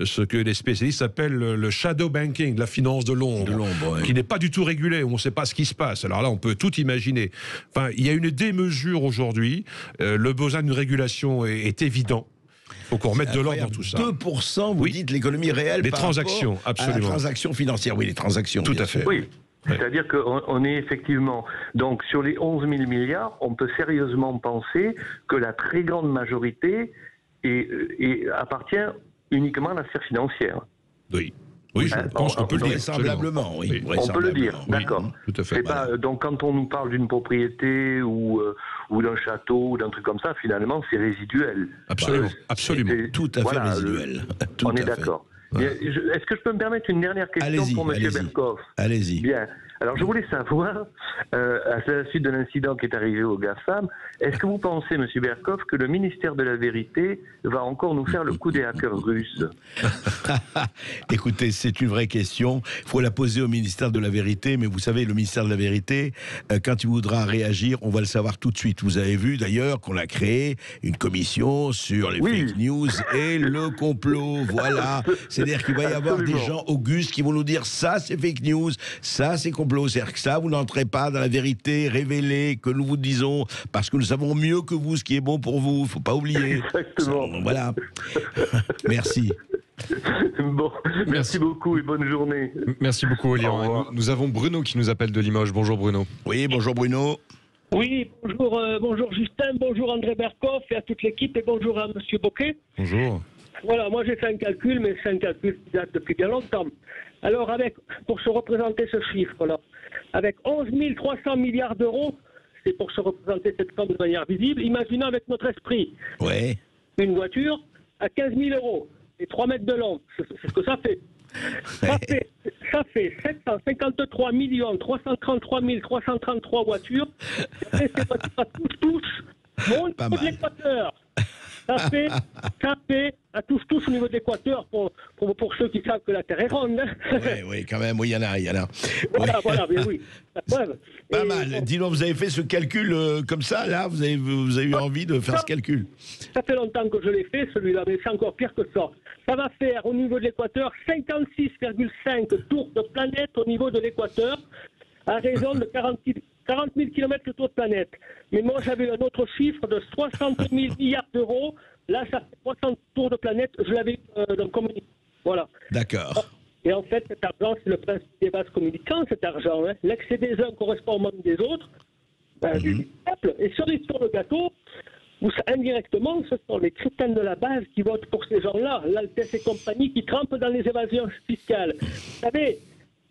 ce que les spécialistes appellent le shadow banking, la finance de l'ombre, qui n'est pas du tout régulée, où on ne sait pas ce qui se passe. Alors là, on peut tout imaginer. Enfin, il y a une démesure aujourd'hui. Le besoin d'une régulation est évident. Il faut qu'on remette de l'ordre dans tout ça. 2%, vous dites l'économie réelle les par transactions, rapport absolument. À la transaction financière. Oui, les transactions. Tout à fait. Oui. C'est-à-dire qu'on est effectivement, donc sur les 11 000 milliards, on peut sérieusement penser que la très grande majorité appartient uniquement à la sphère financière. Oui. Oui, je pense qu'on peut le dire. Vraisemblablement, oui. On peut le dire, d'accord. Tout à fait. Donc quand on nous parle d'une propriété ou d'un château ou d'un truc comme ça, finalement, c'est résiduel. Absolument. Absolument. Tout à fait résiduel. On est d'accord. Est-ce que je peux me permettre une dernière question pour M. Berkoff? Allez-y. Bien. Alors, je voulais savoir, à la suite de l'incident qui est arrivé au GAFAM, est-ce que vous pensez, M. Berkoff, que le ministère de la Vérité va encore nous faire le coup des hackers russes? Écoutez, c'est une vraie question. Il faut la poser au ministère de la Vérité, mais vous savez, le ministère de la Vérité, quand il voudra réagir, on va le savoir tout de suite. Vous avez vu d'ailleurs qu'on a créé une commission sur les fake news et le complot. Voilà. C'est-à-dire qu'il va y avoir des gens augustes qui vont nous dire ça, c'est fake news, ça, c'est complot. C'est-à-dire que ça, vous n'entrez pas dans la vérité révélée que nous vous disons, parce que nous savons mieux que vous ce qui est bon pour vous. Il ne faut pas oublier. Exactement. Voilà. Merci. Bon, merci beaucoup et bonne journée. Merci beaucoup, Elian. Nous avons Bruno qui nous appelle de Limoges. Bonjour Bruno. Oui, bonjour Bruno. Oui, bonjour Justin, bonjour André Berkoff et à toute l'équipe et bonjour à Monsieur Bocquet. Bonjour. Voilà, moi j'ai fait un calcul, mais c'est un calcul qui date depuis bien longtemps. Alors, pour se représenter ce chiffre-là, avec 11 300 milliards d'euros, c'est pour se représenter cette somme de manière visible, imaginons avec notre esprit une voiture à 15 000 euros et 3 mètres de long, c'est ce que ça fait. Ça fait 753 333 333 voitures. Et ces voitures tous montent de l'Équateur. Ça fait à tous au niveau de l'Équateur pour ceux qui savent que la Terre est ronde. Oui, quand même, oui, il y en a. Voilà, mais oui. La preuve. Pas mal. Dis-donc, vous avez fait ce calcul comme ça, là vous avez eu envie de faire ce calcul? Ça fait longtemps que je l'ai fait, celui-là, mais c'est encore pire que ça. Ça va faire, au niveau de l'Équateur, 56,5 tours de planète au niveau de l'Équateur, à raison de 40 000 km de tour de planète. Mais moi, j'avais un autre chiffre de 60 000 milliards d'euros. Là, ça fait 60 tours de planète. Je l'avais dans le communiqué. Voilà. D'accord. Et en fait, cet argent, c'est le principe des vases communicants, cet argent. Hein. L'excès des uns correspond au manque des autres. Et sur le gâteau, indirectement, ce sont les crétins de la base qui votent pour ces gens-là, l'Altesse et compagnie, qui trempent dans les évasions fiscales. Vous savez,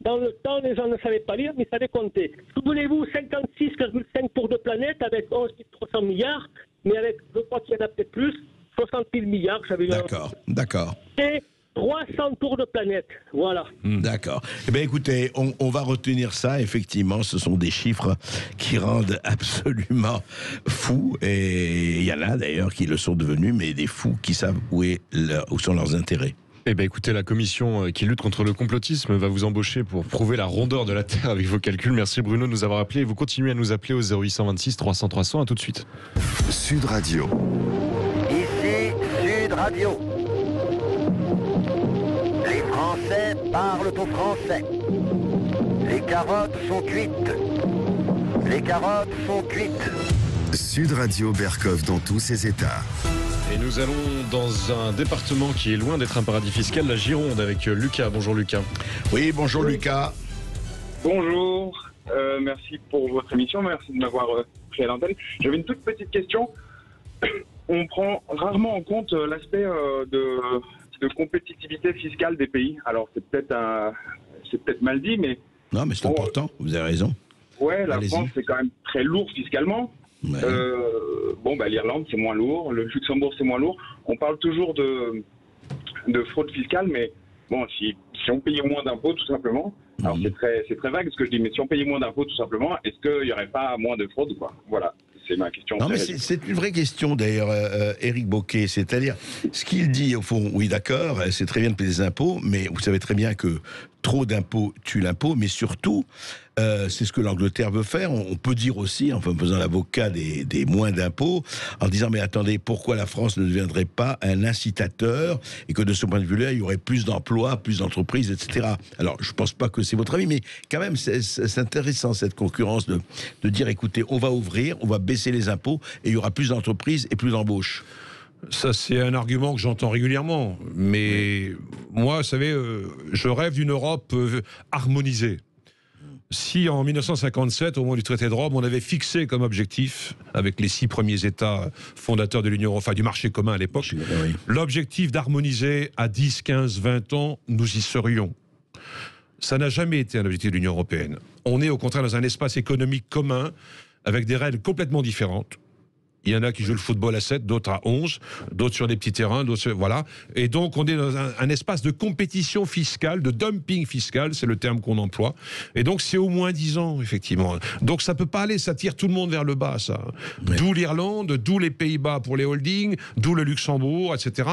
dans le temps, les gens ne savaient pas lire, mais savaient compter. Souvenez-vous, 56,5 tours de planète avec 11 300 milliards, mais avec, je crois qu'il y en a peut-être plus, 60 000 milliards. D'accord. Et 300 tours de planète, voilà. D'accord. Eh bien, écoutez, on va retenir ça. Effectivement, ce sont des chiffres qui rendent absolument fous. Et il y en a d'ailleurs qui le sont devenus, mais des fous qui savent où sont leurs intérêts. Eh bien, écoutez, la commission qui lutte contre le complotisme va vous embaucher pour prouver la rondeur de la Terre avec vos calculs. Merci Bruno de nous avoir appelés. Vous continuez à nous appeler au 0826 300 300. À tout de suite. Sud Radio. Ici Sud Radio. Les Français parlent au français. Les carottes sont cuites. Les carottes sont cuites. Sud Radio Berkov dans tous ses états. Et nous allons dans un département qui est loin d'être un paradis fiscal, la Gironde, avec Lucas. Bonjour Lucas. Oui, bonjour Lucas. Bonjour, merci pour votre émission, merci de m'avoir pris à l'antenne. J'avais une toute petite question. On prend rarement en compte l'aspect de compétitivité fiscale des pays. Alors c'est peut-être mal dit, mais... Non, mais c'est important, vous avez raison. Ouais, la France c'est quand même très lourd fiscalement. Ouais. L'Irlande c'est moins lourd, le Luxembourg c'est moins lourd. On parle toujours de fraude fiscale, mais bon, si on payait moins d'impôts tout simplement, alors c'est très vague ce que je dis, mais si on payait moins d'impôts tout simplement, est-ce qu'il n'y aurait pas moins de fraude, quoi? Voilà, c'est ma question. Non, mais c'est une vraie question d'ailleurs, Éric Bocquet, c'est-à-dire ce qu'il dit au fond, oui d'accord, c'est très bien de payer des impôts, mais vous savez très bien que trop d'impôts tue l'impôt, mais surtout, c'est ce que l'Angleterre veut faire. On peut dire aussi, en faisant l'avocat des moins d'impôts, en disant mais attendez, pourquoi la France ne deviendrait pas un incitateur et que de ce point de vue-là, il y aurait plus d'emplois, plus d'entreprises, etc. Alors, je ne pense pas que c'est votre avis, mais quand même, c'est intéressant cette concurrence de dire écoutez, on va ouvrir, on va baisser les impôts et il y aura plus d'entreprises et plus d'embauches. Ça, c'est un argument que j'entends régulièrement. Mais moi, vous savez, je rêve d'une Europe harmonisée. Si en 1957, au moment du traité de Rome, on avait fixé comme objectif, avec les 6 premiers États fondateurs de l'Union, enfin du marché commun à l'époque, l'objectif d'harmoniser à 10, 15, 20 ans, nous y serions. Ça n'a jamais été un objectif de l'Union européenne. On est au contraire dans un espace économique commun, avec des règles complètement différentes. Il y en a qui jouent le football à 7, d'autres à 11, d'autres sur des petits terrains, d'autres voilà. Et donc on est dans un espace de compétition fiscale, de dumping fiscal, c'est le terme qu'on emploie. Et donc c'est au moins 10 ans, effectivement. Donc ça peut pas aller, ça tire tout le monde vers le bas, ça. Ouais. D'où l'Irlande, d'où les Pays-Bas pour les holdings, d'où le Luxembourg, etc.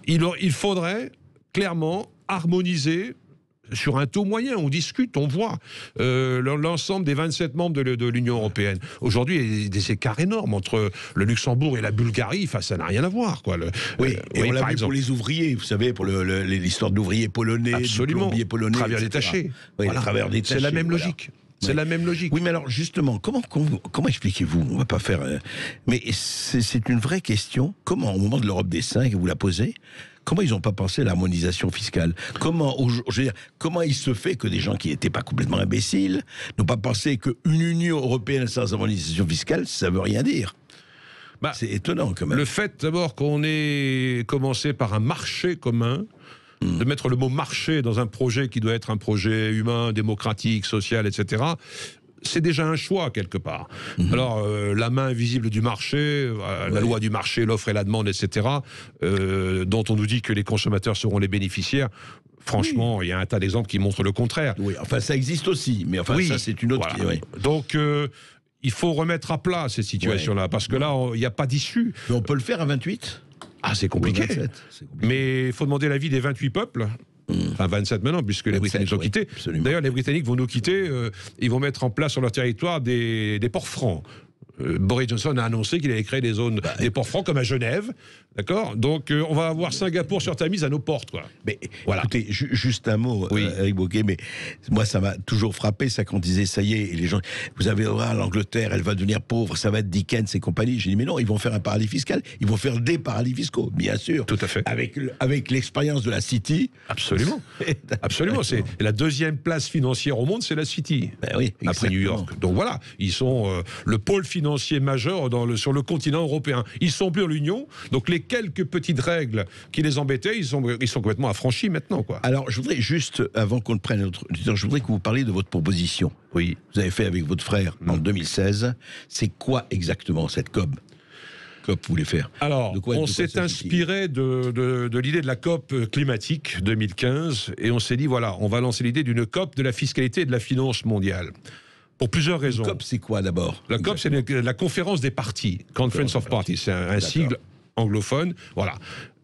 Il faudrait clairement harmoniser sur un taux moyen, on discute, on voit l'ensemble des 27 membres de l'Union européenne. Aujourd'hui, il y a des écarts énormes entre le Luxembourg et la Bulgarie, enfin, ça n'a rien à voir, quoi. Et on l'a vu pour les ouvriers, vous savez, pour l'histoire de l'ouvrier polonais, absolument, du polonais, travailleurs détachés. Oui, voilà. Travailleurs détachés. C'est la même logique. C'est la même logique. Oui, mais alors justement, comment expliquez-vous? On va pas faire... mais c'est une vraie question. Comment, au moment de l'Europe des 5, vous la posez, comment ils n'ont pas pensé à l'harmonisation fiscale? Comment il se fait que des gens qui n'étaient pas complètement imbéciles n'ont pas pensé qu'une Union européenne sans harmonisation fiscale, ça veut rien dire? C'est étonnant quand même. Le fait d'abord qu'on ait commencé par un marché commun, de mettre le mot marché dans un projet qui doit être un projet humain, démocratique, social, etc., c'est déjà un choix quelque part. Alors, la main invisible du marché, la loi du marché, l'offre et la demande, etc., dont on nous dit que les consommateurs seront les bénéficiaires, franchement, il y a un tas d'exemples qui montrent le contraire. Oui, enfin, ça existe aussi, mais enfin, ça, c'est une autre... Voilà. Donc... il faut remettre à plat ces situations-là, parce que là, il n'y a pas d'issue. Mais on peut le faire à 28 ? Ah, c'est compliqué. Mais il faut demander l'avis des 28 peuples. Enfin 27 maintenant, puisque les Britanniques ont quitté. D'ailleurs, les Britanniques vont nous quitter, ils vont mettre en place sur leur territoire des ports francs. Boris Johnson a annoncé qu'il allait créer des zones, des ports francs comme à Genève, d'accord? Donc on va avoir Singapour sur Tamise à nos portes, quoi. Mais voilà. Écoutez, juste un mot, Éric Bocquet, mais moi ça m'a toujours frappé ça quand on disait ça y est, et les gens, vous avez l'Angleterre, elle va devenir pauvre, ça va être Dickens et compagnie. J'ai dit mais non, ils vont faire un paradis fiscal, ils vont faire des paradis fiscaux, bien sûr. Tout à fait. Avec l'expérience de la City. Absolument. Absolument. C'est la deuxième place financière au monde, c'est la City. Oui, après New York. Donc voilà, ils sont le pôle financier majeur sur le continent européen. Ils sont plus dans l'Union, donc les quelques petites règles qui les embêtaient, ils sont complètement affranchis maintenant, quoi. Alors, je voudrais juste, avant qu'on le prenne, je voudrais que vous parliez de votre proposition. Oui. Vous avez fait avec votre frère en 2016. C'est quoi exactement cette COB ? COP voulait faire. Alors, on s'est inspiré de l'idée de la COP climatique 2015 et on s'est dit, voilà, on va lancer l'idée d'une COP de la fiscalité et de la finance mondiale. Pour plusieurs raisons. La COP, c'est quoi d'abord? La COP, c'est la conférence des partis, Conference of Parties, c'est un sigle anglophone, voilà.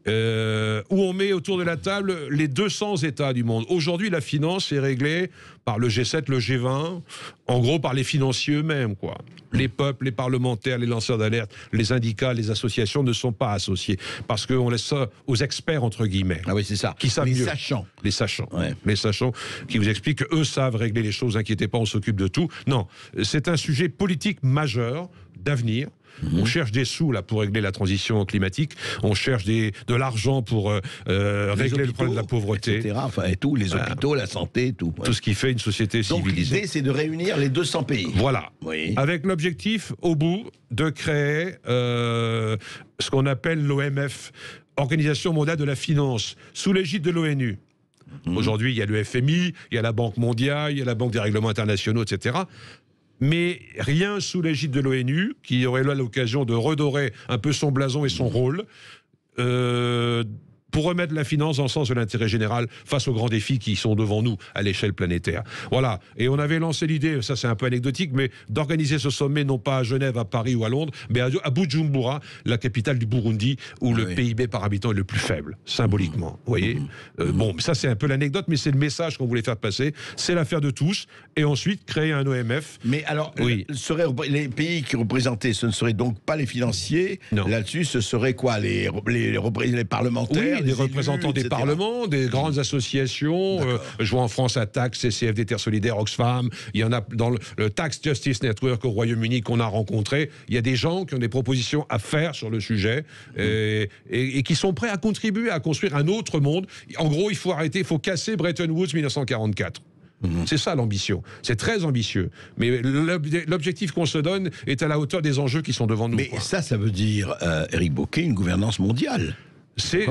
Où on met autour de la table les 200 États du monde. Aujourd'hui, la finance est réglée par le G7, le G20, en gros par les financiers eux-mêmes, quoi. Les peuples, les parlementaires, les lanceurs d'alerte, les syndicats, les associations ne sont pas associés parce qu'on laisse ça aux experts entre guillemets. Ah oui, c'est ça. Qui savent les mieux. Sachants. Les sachants. Ouais. Les sachants qui vous expliquent qu'eux savent régler les choses. Inquiétez pas, on s'occupe de tout. Non, c'est un sujet politique majeur d'avenir. On cherche des sous là pour régler la transition climatique. On cherche de l'argent pour régler le problème de la pauvreté, etc. Enfin, et tout, les hôpitaux, la santé, tout. Tout ce qui fait une société civilisée. Donc l'idée, c'est de réunir les 200 pays. Voilà. Oui. Avec l'objectif, au bout, de créer ce qu'on appelle l'OMF, Organisation mondiale de la finance, sous l'égide de l'ONU. Aujourd'hui, il y a le FMI, il y a la Banque mondiale, il y a la Banque des règlements internationaux, etc. Mais rien sous l'égide de l'ONU, qui aurait là l'occasion de redorer un peu son blason et son rôle, pour remettre la finance dans le sens de l'intérêt général face aux grands défis qui sont devant nous à l'échelle planétaire. Voilà. Et on avait lancé l'idée, ça c'est un peu anecdotique, mais d'organiser ce sommet non pas à Genève, à Paris ou à Londres, mais à Bujumbura, la capitale du Burundi, où le PIB par habitant est le plus faible, symboliquement. Vous voyez Bon, ça c'est un peu l'anecdote, mais c'est le message qu'on voulait faire passer. C'est l'affaire de tous. Et ensuite, créer un OMF. Mais alors, les pays qui représentaient, ce ne seraient donc pas les financiers. Là-dessus, ce serait quoi, les parlementaires, des représentants des parlements, des grandes associations. Je vois en France un Tax, CCFD, Terre Solidaire, Oxfam. Il y en a dans le Tax Justice Network au Royaume-Uni qu'on a rencontré. Il y a des gens qui ont des propositions à faire sur le sujet et qui sont prêts à contribuer à construire un autre monde. En gros, il faut arrêter, il faut casser Bretton Woods 1944. C'est ça l'ambition. C'est très ambitieux. Mais l'objectif qu'on se donne est à la hauteur des enjeux qui sont devant nous. Mais ça veut dire, Éric Bocquet, une gouvernance mondiale. C'est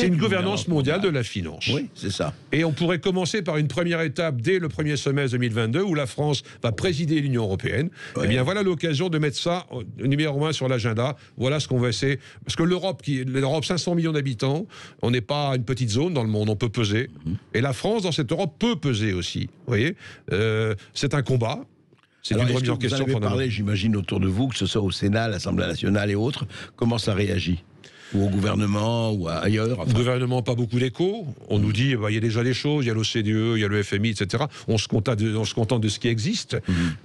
une gouvernance mondiale de la finance. Oui, c'est ça. Et on pourrait commencer par une première étape dès le premier semestre 2022 où la France va présider l'Union européenne. Ouais. Eh bien, voilà l'occasion de mettre ça numéro 1 sur l'agenda. Voilà ce qu'on va essayer. Parce que l'Europe, 500 millions d'habitants, on n'est pas une petite zone dans le monde, on peut peser. Et la France, dans cette Europe, peut peser aussi. Vous voyez c'est un combat. C'est une remise en question fondamentale. Vous avez parlé, j'imagine, autour de vous, que ce soit au Sénat, à l'Assemblée nationale et autres. Comment ça réagit ? Ou au gouvernement, ou ailleurs. Au gouvernement, pas beaucoup d'écho. On nous dit, il y a déjà des choses, il y a l'OCDE, il y a le FMI, etc. On se contente de ce qui existe.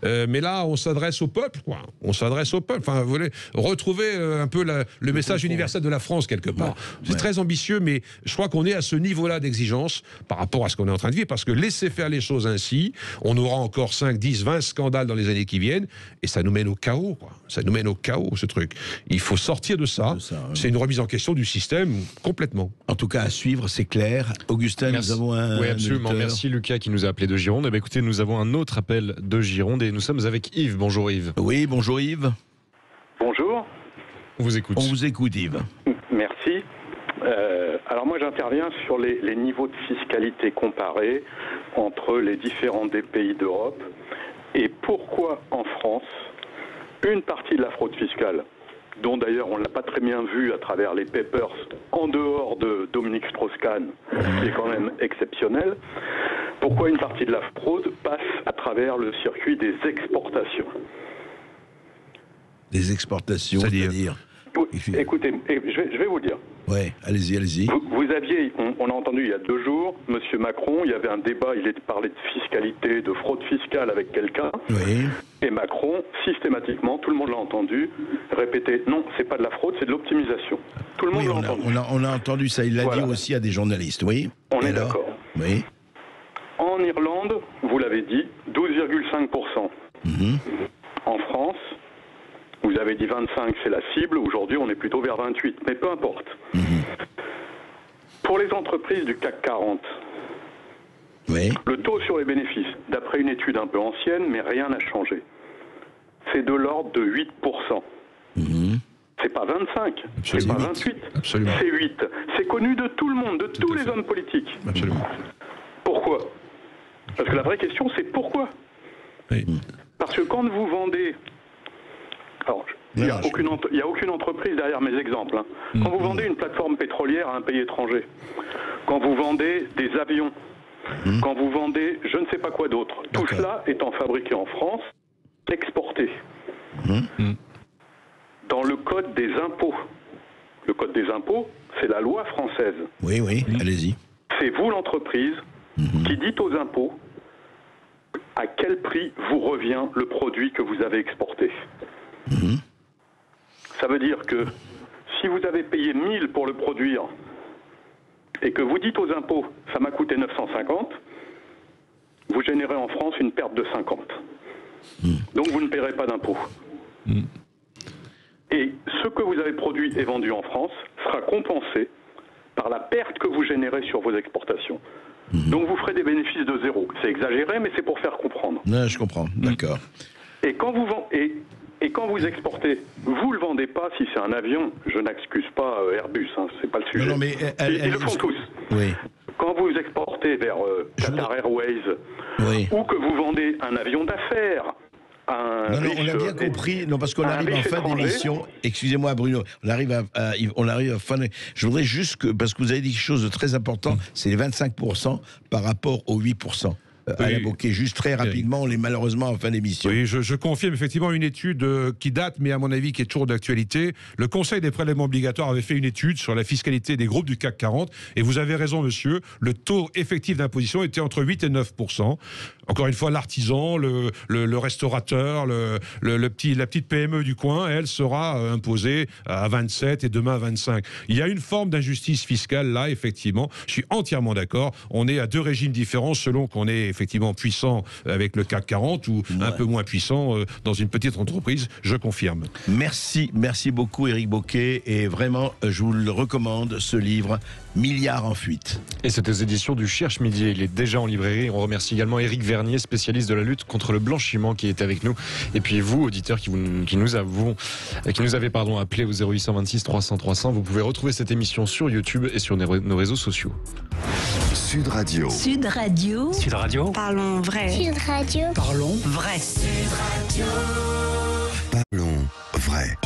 Mais là, on s'adresse au peuple, quoi. On s'adresse au peuple. Enfin, vous voulez retrouver un peu le message universel de la France, quelque part. C'est très ambitieux, mais je crois qu'on est à ce niveau-là d'exigence par rapport à ce qu'on est en train de vivre, parce que laisser faire les choses ainsi, on aura encore 5, 10, 20 scandales dans les années qui viennent, et ça nous mène au chaos, quoi. Ça nous mène au chaos, ce truc. Il faut sortir de ça. C'est une remise en question du système complètement. En tout cas, à suivre, c'est clair. Augustin, nous avons un... Oui, absolument. auditeur. Merci Lucas qui nous a appelé de Gironde. Eh bien, écoutez, nous avons un autre appel de Gironde et nous sommes avec Yves. Bonjour Yves. Oui, bonjour Yves. Bonjour. On vous écoute. On vous écoute Yves. Merci. Alors moi j'interviens sur les niveaux de fiscalité comparés entre les différents des pays d'Europe et pourquoi en France une partie de la fraude fiscale, dont d'ailleurs on ne l'a pas très bien vu à travers les papers, en dehors de Dominique Strauss-Kahn, qui est quand même exceptionnel, pourquoi une partie de la fraude passe à travers le circuit des exportations. Des exportations, c'est-à-dire Écoutez, je vais vous le dire. Oui, allez-y, allez-y. Vous aviez, on a entendu il y a 2 jours, M. Macron, il y avait un débat, il parlait de fiscalité, de fraude fiscale avec quelqu'un. Oui. Et Macron, systématiquement, tout le monde l'a entendu, répétait non, c'est pas de la fraude, c'est de l'optimisation. Tout le monde l'a entendu. On a entendu ça, il l'a dit aussi à des journalistes, oui. On est d'accord. Oui. En Irlande, vous l'avez dit, 12,5%. En France, vous avez dit 25, c'est la cible. Aujourd'hui, on est plutôt vers 28. Mais peu importe. Pour les entreprises du CAC 40, le taux sur les bénéfices, d'après une étude un peu ancienne, mais rien n'a changé, c'est de l'ordre de 8%. C'est pas 25, c'est pas 28, c'est 8. C'est connu de tout le monde, de tous les hommes politiques. Absolument. Pourquoi? Parce que la vraie question, c'est pourquoi? Parce que quand vous vendez... Alors, Il n'y a aucune entreprise derrière mes exemples. Hein. Quand vous vendez une plateforme pétrolière à un pays étranger, quand vous vendez des avions, quand vous vendez je ne sais pas quoi d'autre, tout cela étant fabriqué en France, exporté. Dans le code des impôts. Le code des impôts, c'est la loi française. Oui, allez-y. C'est vous, l'entreprise, qui dites aux impôts à quel prix vous revient le produit que vous avez exporté. Ça veut dire que si vous avez payé 1000 pour le produire et que vous dites aux impôts ça m'a coûté 950, vous générez en France une perte de 50. Donc vous ne paierez pas d'impôts. Et ce que vous avez produit et vendu en France sera compensé par la perte que vous générez sur vos exportations. Donc vous ferez des bénéfices de zéro. C'est exagéré, mais c'est pour faire comprendre. Non, je comprends, d'accord. Et quand vous quand vous exportez, vous le vendez pas si c'est un avion. Je n'excuse pas Airbus, hein, c'est pas le sujet. Non, mais ils le font tous. Oui. Quand vous exportez vers Qatar Airways, ou que vous vendez un avion d'affaires. Non, on a bien compris. Non, parce qu'on arrive en fin d'émission. Excusez-moi, Bruno. On arrive à fin. Je voudrais juste parce que vous avez dit quelque chose de très important. C'est les 25% par rapport aux 8%. Alain Bocquet, juste très rapidement, on est malheureusement en fin d'émission. Oui, je confirme effectivement une étude qui date, mais à mon avis qui est toujours d'actualité. Le Conseil des prélèvements obligatoires avait fait une étude sur la fiscalité des groupes du CAC 40, et vous avez raison, monsieur, le taux effectif d'imposition était entre 8 et 9%. Encore une fois, l'artisan, le restaurateur, la petite PME du coin, elle sera imposée à 27 et demain à 25. Il y a une forme d'injustice fiscale là, effectivement. Je suis entièrement d'accord. On est à deux régimes différents selon qu'on est effectivement puissant avec le CAC 40 ou un peu moins puissant dans une petite entreprise. Je confirme. Merci beaucoup Éric Bocquet, et vraiment je vous le recommande, ce livre Milliards en fuite. Et c'est aux éditions du Cherche Midi, il est déjà en librairie. On remercie également Éric Vernier, spécialiste de la lutte contre le blanchiment, qui est avec nous. Et puis vous, auditeurs qui nous avez appelé au 0826 300 300, vous pouvez retrouver cette émission sur YouTube et sur nos réseaux sociaux. Sud Radio. Sud Radio. Sud Radio. Parlons vrai. Sud Radio. Parlons vrai. Sud Radio. Parlons vrai.